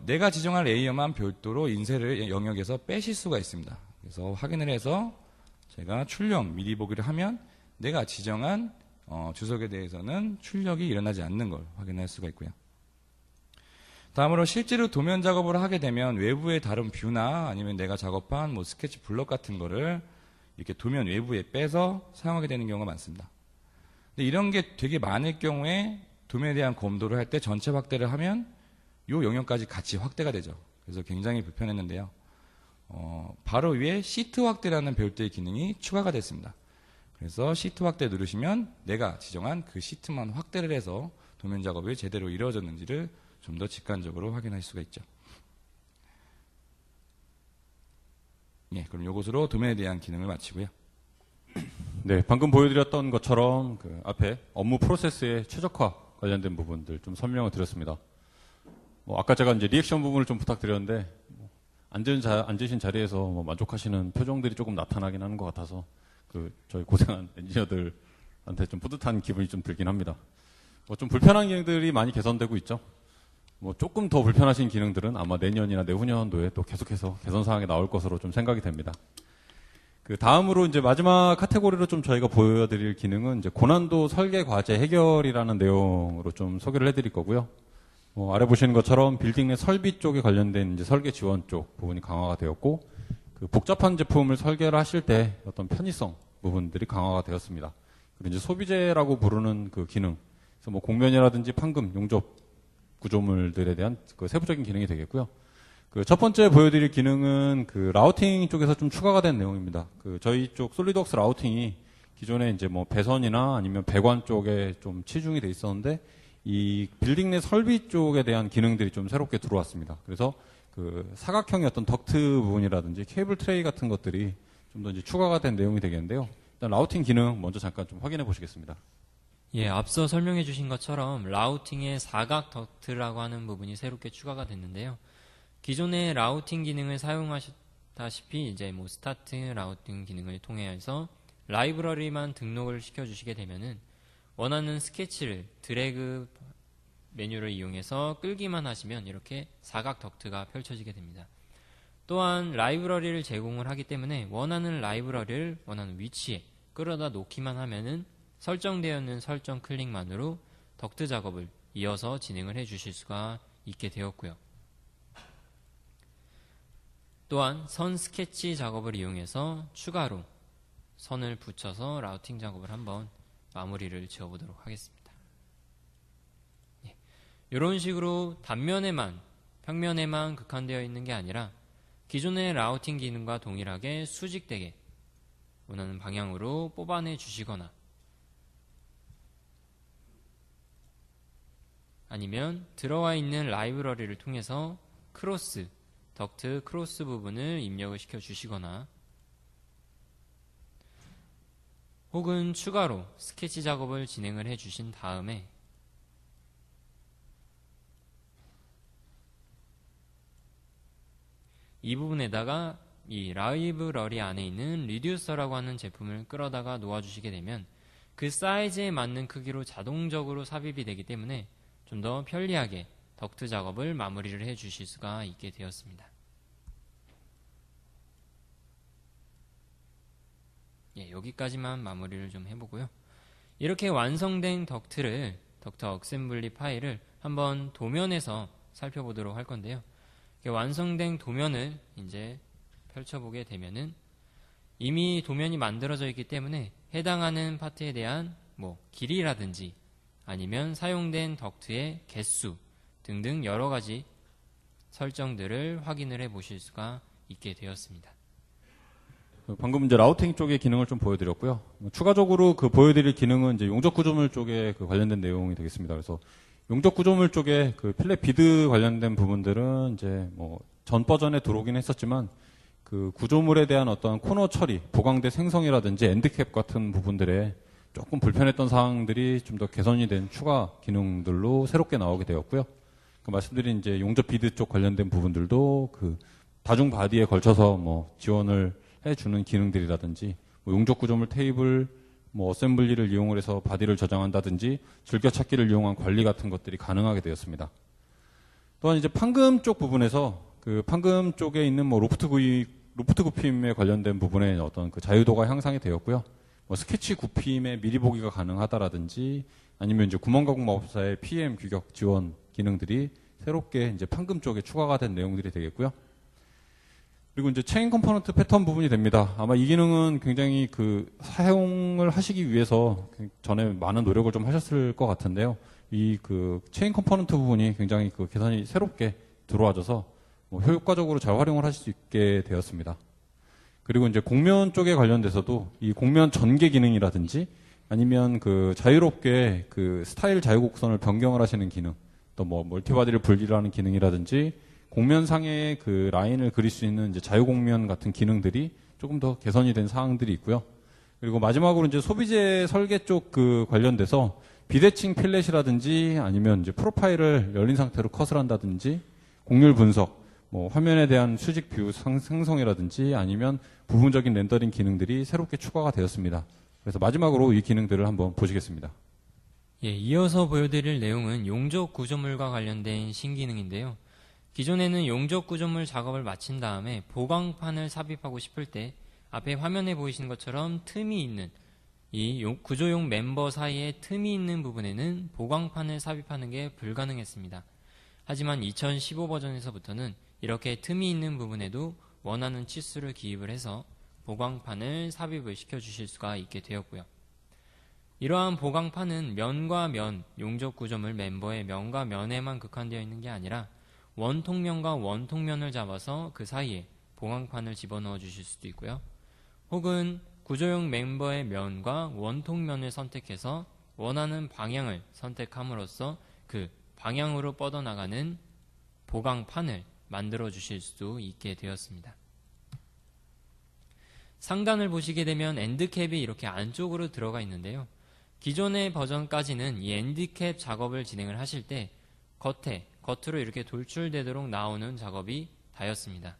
내가 지정한 레이어만 별도로 인쇄를 영역에서 빼실 수가 있습니다. 그래서 확인을 해서 제가 출력 미리 보기를 하면 내가 지정한 주석에 대해서는 출력이 일어나지 않는 걸 확인할 수가 있고요. 다음으로 실제로 도면 작업을 하게 되면 외부의 다른 뷰나 아니면 내가 작업한 스케치 블럭 같은 거를 이렇게 도면 외부에 빼서 사용하게 되는 경우가 많습니다. 근데 이런 게 되게 많을 경우에 도면에 대한 검도를 할 때 전체 확대를 하면 이 영역까지 같이 확대가 되죠. 그래서 굉장히 불편했는데요. 바로 위에 시트 확대라는 별도의 기능이 추가가 됐습니다. 그래서 시트 확대 누르시면 내가 지정한 그 시트만 확대를 해서 도면 작업이 제대로 이루어졌는지를 좀 더 직관적으로 확인할 수가 있죠. 예, 그럼 이것으로 도면에 대한 기능을 마치고요. 네, 방금 보여드렸던 것처럼 그 앞에 업무 프로세스의 최적화 관련된 부분들 좀 설명을 드렸습니다. 아까 제가 이제 리액션 부분을 좀 부탁드렸는데 앉으신 자리에서 만족하시는 표정들이 조금 나타나긴 하는 것 같아서 저희 고생한 엔지니어들한테 좀 뿌듯한 기분이 좀 들긴 합니다. 좀 불편한 기능들이 많이 개선되고 있죠. 조금 더 불편하신 기능들은 아마 내년이나 내후년도에 또 계속해서 개선 사항이 나올 것으로 좀 생각이 됩니다. 다음으로 이제 마지막 카테고리로 좀 저희가 보여드릴 기능은 이제 고난도 설계 과제 해결이라는 내용으로 좀 소개를 해드릴 거고요. 아래 보시는 것처럼 빌딩 내 설비 쪽에 관련된 이제 설계 지원 쪽 부분이 강화가 되었고, 복잡한 제품을 설계를 하실 때 어떤 편의성 부분들이 강화가 되었습니다. 그리고 이제 소비재라고 부르는 그 기능, 그래서 공면이라든지 판금, 용접 구조물들에 대한 그 세부적인 기능이 되겠고요. 첫 번째 보여드릴 기능은 라우팅 쪽에서 좀 추가가 된 내용입니다. 저희 쪽 솔리드웍스 라우팅이 기존에 이제 배선이나 아니면 배관 쪽에 좀 치중이 돼 있었는데, 이 빌딩 내 설비 쪽에 대한 기능들이 좀 새롭게 들어왔습니다. 그래서 사각형의 어떤 덕트 부분이라든지 케이블 트레이 같은 것들이 좀 더 이제 추가가 된 내용이 되겠는데요. 일단 라우팅 기능 먼저 잠깐 좀 확인해 보시겠습니다. 예, 앞서 설명해 주신 것처럼 라우팅의 사각 덕트라고 하는 부분이 새롭게 추가가 됐는데요. 기존의 라우팅 기능을 사용하셨다시피 이제 스타트 라우팅 기능을 통해서 라이브러리만 등록을 시켜주시게 되면은 원하는 스케치를 드래그 메뉴를 이용해서 끌기만 하시면 이렇게 사각 덕트가 펼쳐지게 됩니다. 또한 라이브러리를 제공을 하기 때문에 원하는 라이브러리를 원하는 위치에 끌어다 놓기만 하면은 설정되어 있는 설정 클릭만으로 덕트 작업을 이어서 진행을 해 주실 수가 있게 되었고요. 또한 선 스케치 작업을 이용해서 추가로 선을 붙여서 라우팅 작업을 한번 마무리를 지어보도록 하겠습니다. 예, 이런 식으로 단면에만, 평면에만 국한되어 있는 게 아니라 기존의 라우팅 기능과 동일하게 수직되게 원하는 방향으로 뽑아내 주시거나 아니면 들어와 있는 라이브러리를 통해서 크로스, 덕트 크로스 부분을 입력을 시켜 주시거나 혹은 추가로 스케치 작업을 진행을 해 주신 다음에 이 부분에다가 이 라이브러리 안에 있는 리듀서라고 하는 제품을 끌어다가 놓아주시게 되면 그 사이즈에 맞는 크기로 자동적으로 삽입이 되기 때문에 좀 더 편리하게 덕트 작업을 마무리를 해 주실 수가 있게 되었습니다. 예, 여기까지만 마무리를 좀 해보고요. 이렇게 완성된 덕트 어셈블리 파일을 한번 도면에서 살펴보도록 할 건데요. 완성된 도면을 이제 펼쳐보게 되면은 이미 도면이 만들어져 있기 때문에 해당하는 파트에 대한 길이라든지 아니면 사용된 덕트의 개수 등등 여러 가지 설정들을 확인을 해 보실 수가 있게 되었습니다. 방금 이제 라우팅 쪽의 기능을 좀 보여드렸고요. 추가적으로 보여드릴 기능은 이제 용접 구조물 쪽에 관련된 내용이 되겠습니다. 그래서 용접 구조물 쪽에 필렛 비드 관련된 부분들은 이제 전 버전에 들어오긴 했었지만 구조물에 대한 어떤 코너 처리, 보강대 생성이라든지 엔드캡 같은 부분들에 조금 불편했던 사항들이 좀 더 개선이 된 추가 기능들로 새롭게 나오게 되었고요. 말씀드린 이제 용접 비드 쪽 관련된 부분들도 다중 바디에 걸쳐서 지원을 해주는 기능들이라든지 용접 구조물 테이블 어셈블리를 이용을 해서 바디를 저장한다든지 즐겨찾기를 이용한 관리 같은 것들이 가능하게 되었습니다. 또한 이제 판금 쪽 부분에서 판금 쪽에 있는 로프트 굽힘에 관련된 부분에 어떤 자유도가 향상이 되었고요. 스케치 굽힘에 미리 보기가 가능하다라든지 아니면 이제 구멍가공마법사의 PM 규격 지원 기능들이 새롭게 이제 판금 쪽에 추가가 된 내용들이 되겠고요. 그리고 이제 체인 컴포넌트 패턴 부분이 됩니다. 아마 이 기능은 굉장히 사용을 하시기 위해서 전에 많은 노력을 좀 하셨을 것 같은데요. 이 체인 컴포넌트 부분이 굉장히 개선이 새롭게 들어와져서 효과적으로 잘 활용을 하실 수 있게 되었습니다. 그리고 이제 공면 쪽에 관련돼서도 이 공면 전개 기능이라든지 아니면 그 자유롭게 그 스타일 자유곡선을 변경을 하시는 기능, 또 뭐 멀티바디를 분리를 하는 기능이라든지 공면상의 그 라인을 그릴 수 있는 이제 자유공면 같은 기능들이 조금 더 개선이 된 사항들이 있고요. 그리고 마지막으로 이제 소비재 설계 쪽 그 관련돼서 비대칭 필렛이라든지 아니면 이제 프로파일을 열린 상태로 컷을 한다든지 곡률 분석, 뭐 화면에 대한 수직 뷰 생성이라든지 아니면 부분적인 렌더링 기능들이 새롭게 추가가 되었습니다. 그래서 마지막으로 이 기능들을 한번 보시겠습니다. 예, 이어서 보여드릴 내용은 용접 구조물과 관련된 신기능인데요. 기존에는 용접 구조물 작업을 마친 다음에 보강판을 삽입하고 싶을 때 앞에 화면에 보이시는 것처럼 틈이 있는 이 구조용 멤버 사이에 틈이 있는 부분에는 보강판을 삽입하는 게 불가능했습니다. 하지만 2015 버전에서부터는 이렇게 틈이 있는 부분에도 원하는 치수를 기입을 해서 보강판을 삽입을 시켜주실 수가 있게 되었고요. 이러한 보강판은 면과 면, 용접 구조물 멤버의 면과 면에만 국한되어 있는 게 아니라 원통면과 원통면을 잡아서 그 사이에 보강판을 집어넣어 주실 수도 있고요. 혹은 구조용 멤버의 면과 원통면을 선택해서 원하는 방향을 선택함으로써 그 방향으로 뻗어나가는 보강판을 만들어 주실 수도 있게 되었습니다. 상단을 보시게 되면 엔드캡이 이렇게 안쪽으로 들어가 있는데요. 기존의 버전까지는 이 엔드캡 작업을 진행을 하실 때 겉으로 이렇게 돌출되도록 나오는 작업이 다였습니다.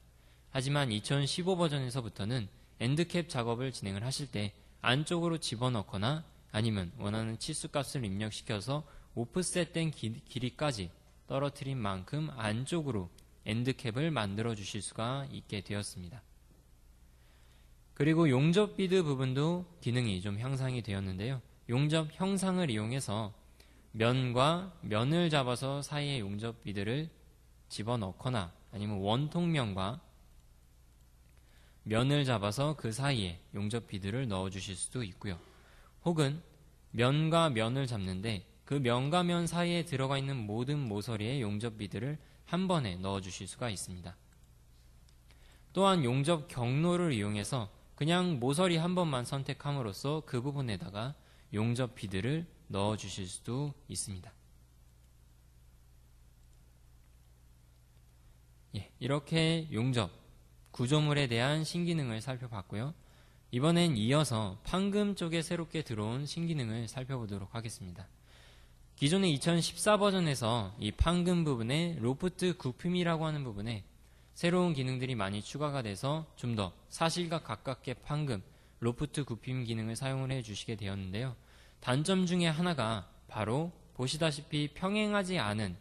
하지만 2015 버전에서부터는 엔드캡 작업을 진행을 하실 때 안쪽으로 집어넣거나 아니면 원하는 치수값을 입력시켜서 오프셋된 길이까지 떨어뜨린 만큼 안쪽으로 엔드캡을 만들어 주실 수가 있게 되었습니다. 그리고 용접 비드 부분도 기능이 좀 향상이 되었는데요. 용접 형상을 이용해서 면과 면을 잡아서 사이에 용접 비드를 집어넣거나 아니면 원통면과 면을 잡아서 그 사이에 용접 비드를 넣어 주실 수도 있고요. 혹은 면과 면을 잡는데 그 면과 면 사이에 들어가 있는 모든 모서리에 용접 비드를 한 번에 넣어 주실 수가 있습니다. 또한 용접 경로를 이용해서 그냥 모서리 한 번만 선택함으로써 그 부분에다가 용접 비드를 넣어 주실 수도 있습니다. 예, 이렇게 용접, 구조물에 대한 신기능을 살펴봤고요. 이번엔 이어서 판금 쪽에 새롭게 들어온 신기능을 살펴보도록 하겠습니다. 기존의 2014 버전에서 이 판금 부분에 로프트 굽힘이라고 하는 부분에 새로운 기능들이 많이 추가가 돼서 좀 더 사실과 가깝게 판금, 로프트 굽힘 기능을 사용을 해주시게 되었는데요. 단점 중에 하나가 바로 보시다시피 평행하지 않은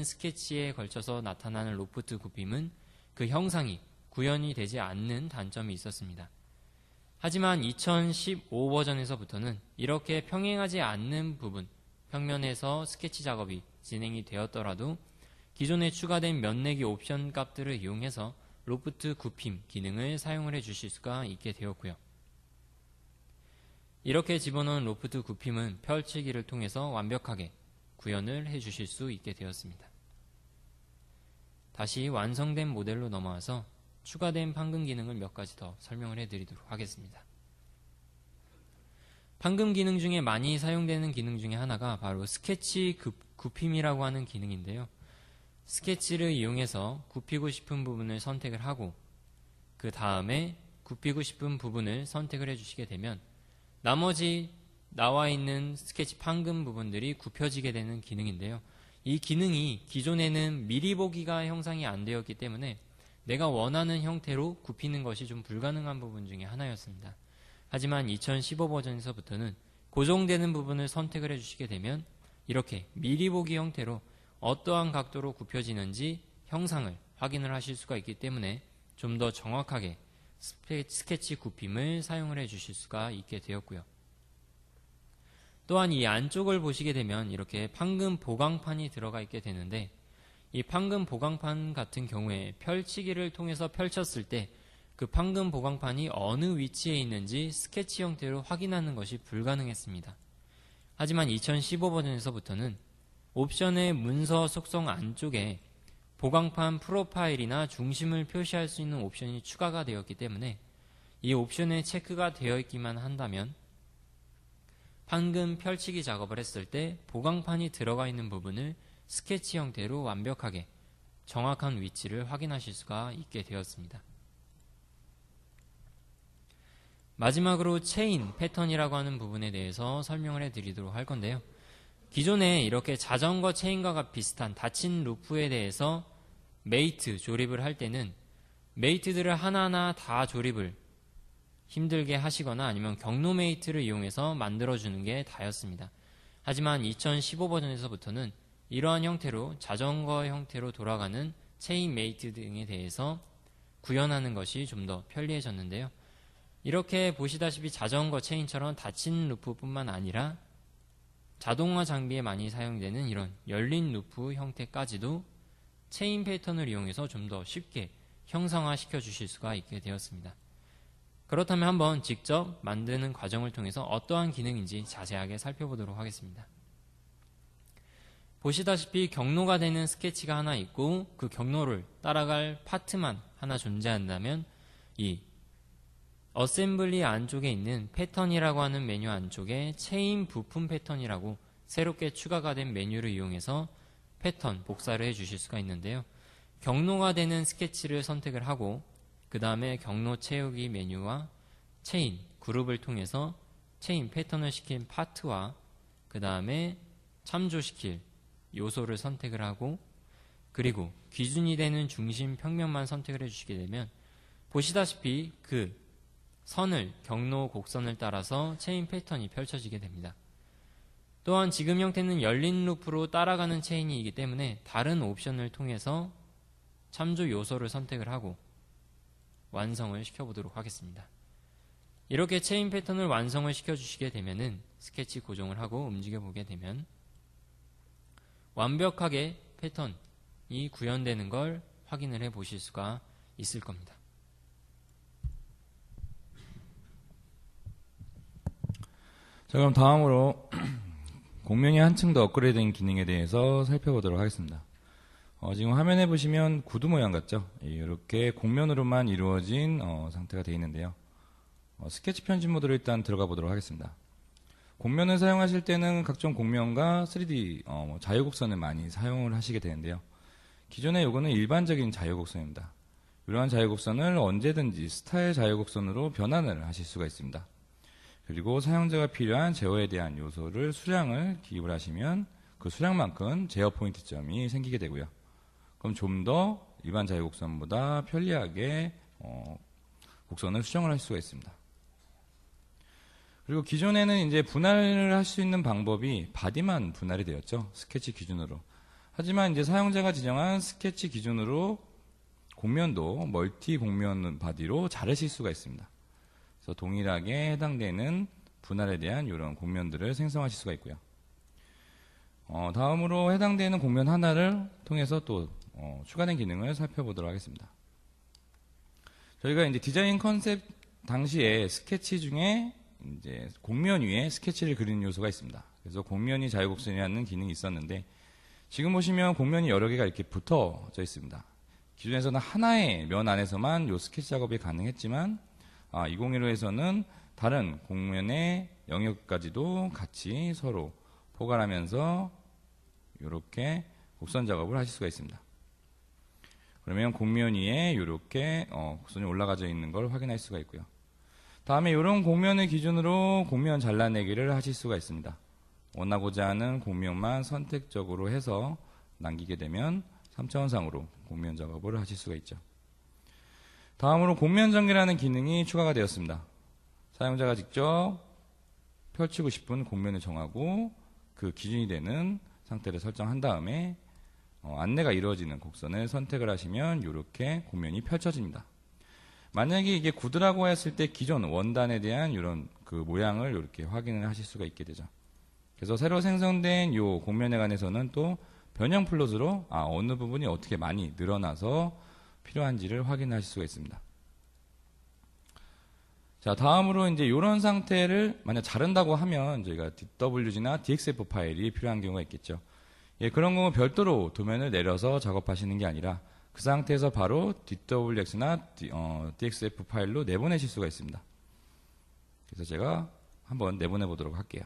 스케치에 걸쳐서 나타나는 로프트 굽힘은 그 형상이 구현이 되지 않는 단점이 있었습니다. 하지만 2015 버전에서부터는 이렇게 평행하지 않는 부분, 평면에서 스케치 작업이 진행이 되었더라도 기존에 추가된 면내기 옵션 값들을 이용해서 로프트 굽힘 기능을 사용을 해주실 수가 있게 되었고요. 이렇게 집어넣은 로프트 굽힘은 펼치기를 통해서 완벽하게 구현을 해주실 수 있게 되었습니다. 다시 완성된 모델로 넘어와서 추가된 판금 기능을 몇 가지 더 설명을 해드리도록 하겠습니다. 판금 기능 중에 많이 사용되는 기능 중에 하나가 바로 스케치 굽힘이라고 하는 기능인데요. 스케치를 이용해서 굽히고 싶은 부분을 선택을 하고 그 다음에 굽히고 싶은 부분을 선택을 해주시게 되면 나머지 나와 있는 스케치 판금 부분들이 굽혀지게 되는 기능인데요. 이 기능이 기존에는 미리 보기가 형상이 안 되었기 때문에 내가 원하는 형태로 굽히는 것이 좀 불가능한 부분 중에 하나였습니다. 하지만 2015 버전에서부터는 고정되는 부분을 선택을 해주시게 되면 이렇게 미리 보기 형태로 어떠한 각도로 굽혀지는지 형상을 확인을 하실 수가 있기 때문에 좀 더 정확하게 스케치 굽힘을 사용을 해주실 수가 있게 되었고요. 또한 이 안쪽을 보시게 되면 이렇게 판금 보강판이 들어가 있게 되는데 이 판금 보강판 같은 경우에 펼치기를 통해서 펼쳤을 때 그 판금 보강판이 어느 위치에 있는지 스케치 형태로 확인하는 것이 불가능했습니다. 하지만 2015 버전에서부터는 옵션의 문서 속성 안쪽에 보강판 프로파일이나 중심을 표시할 수 있는 옵션이 추가가 되었기 때문에 이 옵션에 체크가 되어 있기만 한다면 방금 펼치기 작업을 했을 때 보강판이 들어가 있는 부분을 스케치 형태로 완벽하게 정확한 위치를 확인하실 수가 있게 되었습니다. 마지막으로 체인 패턴이라고 하는 부분에 대해서 설명을 해드리도록 할 건데요. 기존에 이렇게 자전거 체인과 비슷한 닫힌 루프에 대해서 메이트 조립을 할 때는 메이트들을 하나하나 다 조립을 힘들게 하시거나 아니면 경로 메이트를 이용해서 만들어주는 게 다였습니다. 하지만 2015 버전에서부터는 이러한 형태로 자전거 형태로 돌아가는 체인 메이트 등에 대해서 구현하는 것이 좀 더 편리해졌는데요. 이렇게 보시다시피 자전거 체인처럼 닫힌 루프뿐만 아니라 자동화 장비에 많이 사용되는 이런 열린 루프 형태까지도 체인 패턴을 이용해서 좀 더 쉽게 형상화시켜 주실 수가 있게 되었습니다. 그렇다면 한번 직접 만드는 과정을 통해서 어떠한 기능인지 자세하게 살펴보도록 하겠습니다. 보시다시피 경로가 되는 스케치가 하나 있고 그 경로를 따라갈 파트만 하나 존재한다면 이 어셈블리 안쪽에 있는 패턴이라고 하는 메뉴 안쪽에 체인 부품 패턴이라고 새롭게 추가가 된 메뉴를 이용해서 패턴 복사를 해 주실 수가 있는데요. 경로가 되는 스케치를 선택을 하고 그 다음에 경로 채우기 메뉴와 체인 그룹을 통해서 체인 패턴을 시킨 파트와 그 다음에 참조시킬 요소를 선택을 하고 그리고 기준이 되는 중심 평면만 선택을 해주시게 되면 보시다시피 그 선을 경로 곡선을 따라서 체인 패턴이 펼쳐지게 됩니다. 또한 지금 형태는 열린 루프로 따라가는 체인이기 때문에 다른 옵션을 통해서 참조 요소를 선택을 하고 완성을 시켜보도록 하겠습니다. 이렇게 체인 패턴을 완성을 시켜주시게 되면은 스케치 고정을 하고 움직여보게 되면 완벽하게 패턴이 구현되는 걸 확인을 해 보실 수가 있을 겁니다. 자, 그럼 다음으로 공면이 한층 더 업그레이드된 기능에 대해서 살펴보도록 하겠습니다. 지금 화면에 보시면 구두 모양 같죠? 이렇게 공면으로만 이루어진 상태가 되어 있는데요. 스케치 편집 모드로 일단 들어가 보도록 하겠습니다. 공면을 사용하실 때는 각종 공면과 3D 자유곡선을 많이 사용을 하시게 되는데요. 기존에 이거는 일반적인 자유곡선입니다. 이러한 자유곡선을 언제든지 스타일 자유곡선으로 변환을 하실 수가 있습니다. 그리고 사용자가 필요한 제어에 대한 요소를 수량을 기입을 하시면 그 수량만큼 제어 포인트점이 생기게 되고요. 그럼 좀 더 일반 자유곡선보다 편리하게 곡선을 수정을 할 수가 있습니다. 그리고 기존에는 이제 분할을 할 수 있는 방법이 바디만 분할이 되었죠. 스케치 기준으로. 하지만 이제 사용자가 지정한 스케치 기준으로 공면도 멀티 공면 바디로 자르실 수가 있습니다. 그래서 동일하게 해당되는 분할에 대한 이런 공면들을 생성하실 수가 있고요. 다음으로 해당되는 공면 하나를 통해서 또 추가된 기능을 살펴보도록 하겠습니다. 저희가 이제 디자인 컨셉 당시에 스케치 중에 이제 공면 위에 스케치를 그리는 요소가 있습니다. 그래서 공면이 자유곡선이라는 기능이 있었는데 지금 보시면 공면이 여러 개가 이렇게 붙어져 있습니다. 기존에서는 하나의 면 안에서만 요 스케치 작업이 가능했지만 2015에서는 다른 공면의 영역까지도 같이 서로 포괄하면서 이렇게 곡선 작업을 하실 수가 있습니다. 그러면 공면 위에 이렇게 곡선이 올라가져 있는 걸 확인할 수가 있고요. 다음에 이런 공면을 기준으로 공면 잘라내기를 하실 수가 있습니다. 원하고자 하는 공면만 선택적으로 해서 남기게 되면 3차원상으로 공면 작업을 하실 수가 있죠. 다음으로 공면 전개라는 기능이 추가가 되었습니다. 사용자가 직접 펼치고 싶은 공면을 정하고 그 기준이 되는 상태를 설정한 다음에 안내가 이루어지는 곡선을 선택을 하시면 이렇게 공면이 펼쳐집니다. 만약에 이게 구두라고 했을 때 기존 원단에 대한 이런 그 모양을 이렇게 확인을 하실 수가 있게 되죠. 그래서 새로 생성된 이 공면에 관해서는 또 변형 플롯으로 어느 부분이 어떻게 많이 늘어나서 필요한지를 확인하실 수가 있습니다. 자, 다음으로 이제 이런 상태를 만약 자른다고 하면 저희가 DWG나 DXF 파일이 필요한 경우가 있겠죠. 예, 그런 경우 별도로 도면을 내려서 작업하시는 게 아니라 그 상태에서 바로 DWX나 DXF 파일로 내보내실 수가 있습니다. 그래서 제가 한번 내보내 보도록 할게요.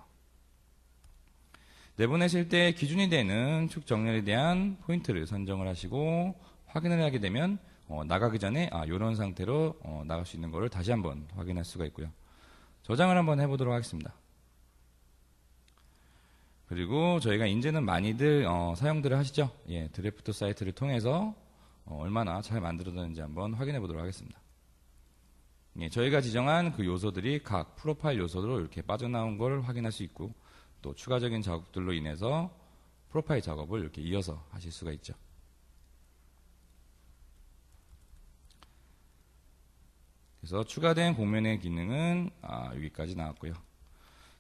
내보내실 때 기준이 되는 축 정렬에 대한 포인트를 선정을 하시고 확인을 하게 되면 나가기 전에 이런 상태로 나갈 수 있는 거를 다시 한번 확인할 수가 있고요. 저장을 한번 해보도록 하겠습니다. 그리고 저희가 이제는 많이들 사용들을 하시죠. 예, 드래프트 사이트를 통해서 얼마나 잘 만들어졌는지 한번 확인해 보도록 하겠습니다. 예, 저희가 지정한 그 요소들이 각 프로파일 요소로 이렇게 빠져나온 걸 확인할 수 있고, 또 추가적인 작업들로 인해서 프로파일 작업을 이렇게 이어서 하실 수가 있죠. 그래서 추가된 공면의 기능은 여기까지 나왔고요.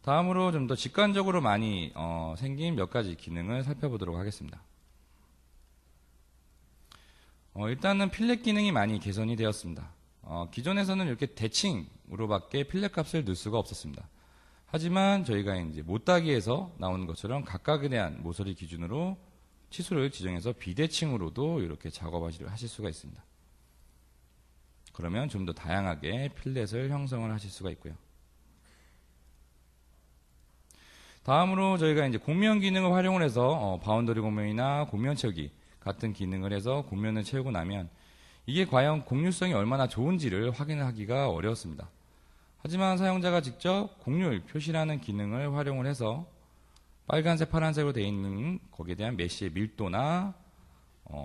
다음으로 좀 더 직관적으로 많이 생긴 몇 가지 기능을 살펴보도록 하겠습니다. 일단은 필렛 기능이 많이 개선이 되었습니다. 기존에서는 이렇게 대칭으로밖에 필렛 값을 넣을 수가 없었습니다. 하지만 저희가 이제 못따기에서 나오는 것처럼 각각에 대한 모서리 기준으로 치수를 지정해서 비대칭으로도 이렇게 작업하실 수가 있습니다. 그러면 좀 더 다양하게 필렛을 형성을 하실 수가 있고요. 다음으로 저희가 이제 공면 기능을 활용을 해서 바운더리 공면이나 공면 채우기 같은 기능을 해서 공면을 채우고 나면 이게 과연 곡률성이 얼마나 좋은지를 확인하기가 어려웠습니다. 하지만 사용자가 직접 곡률 표시라는 기능을 활용을 해서 빨간색, 파란색으로 되어 있는 거기에 대한 메쉬의 밀도나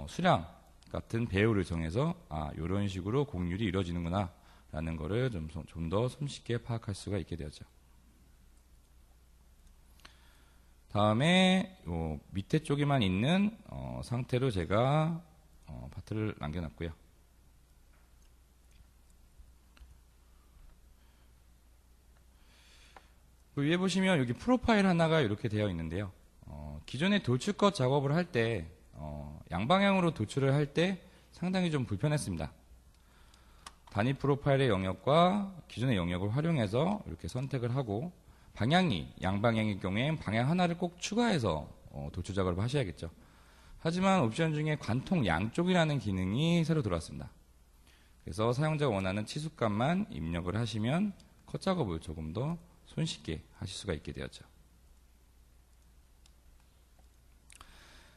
수량 같은 배율을 정해서 이런 식으로 곡률이 이루어지는구나 라는 거를 좀 더 손쉽게 파악할 수가 있게 되었죠. 다음에 요 밑에 쪽에만 있는 상태로 제가 파트를 남겨놨고요. 그 위에 보시면 여기 프로파일 하나가 이렇게 되어 있는데요. 기존에 돌출컷 작업을 할 때 양방향으로 도출을 할 때 상당히 좀 불편했습니다. 단위 프로파일의 영역과 기존의 영역을 활용해서 이렇게 선택을 하고 방향이 양방향일 경우엔 방향 하나를 꼭 추가해서 도출 작업을 하셔야겠죠. 하지만 옵션 중에 관통 양쪽이라는 기능이 새로 들어왔습니다. 그래서 사용자가 원하는 치수값만 입력을 하시면 컷 작업을 조금 더 손쉽게 하실 수가 있게 되었죠.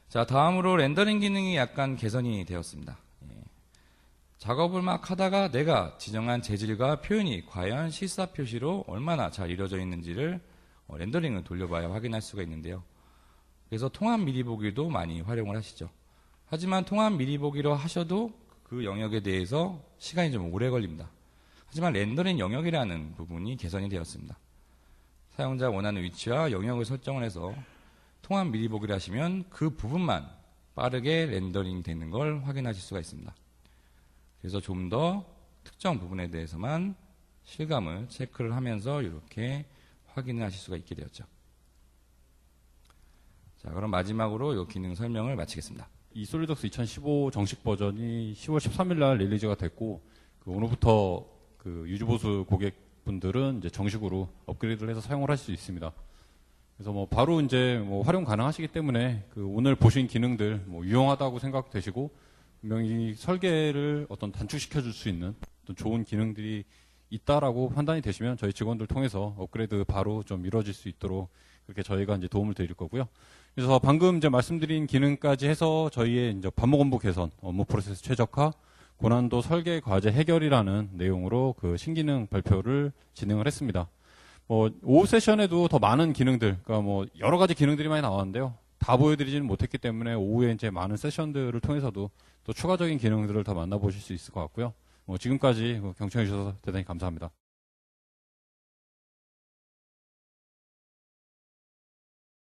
자, 다음으로 렌더링 기능이 약간 개선이 되었습니다. 작업을 막 하다가 내가 지정한 재질과 표현이 과연 실사 표시로 얼마나 잘 이루어져 있는지를 렌더링을 돌려봐야 확인할 수가 있는데요. 그래서 통합 미리 보기도 많이 활용을 하시죠. 하지만 통합 미리 보기로 하셔도 그 영역에 대해서 시간이 좀 오래 걸립니다. 하지만 렌더링 영역이라는 부분이 개선이 되었습니다. 사용자 원하는 위치와 영역을 설정을 해서 통합 미리 보기를 하시면 그 부분만 빠르게 렌더링 되는 걸 확인하실 수가 있습니다. 그래서 좀 더 특정 부분에 대해서만 실감을 체크를 하면서 이렇게 확인을 하실 수가 있게 되었죠. 자, 그럼 마지막으로 이 기능 설명을 마치겠습니다. 이 솔리덕스 2015 정식 버전이 10월 13일 날 릴리즈가 됐고, 오늘부터 그 유지보수 고객분들은 이제 정식으로 업그레이드를 해서 사용을 할 수 있습니다. 그래서 바로 이제 활용 가능하시기 때문에 오늘 보신 기능들 유용하다고 생각되시고, 분명히 설계를 단축시켜 줄 수 있는 어떤 좋은 기능들이 있다라고 판단이 되시면 저희 직원들 통해서 업그레이드 바로 좀 이루어질 수 있도록 그렇게 저희가 이제 도움을 드릴 거고요. 그래서 방금 이제 말씀드린 기능까지 해서 저희의 이제 반복 업무 개선, 업무 프로세스 최적화, 고난도 설계 과제 해결이라는 내용으로 그 신기능 발표를 진행을 했습니다. 오후 세션에도 더 많은 기능들, 그러니까 여러 가지 기능들이 많이 나왔는데요. 다 보여드리지는 못했기 때문에 오후에 이제 많은 세션들을 통해서도 또 추가적인 기능들을 더 만나보실 수 있을 것 같고요. 지금까지 경청해 주셔서 대단히 감사합니다.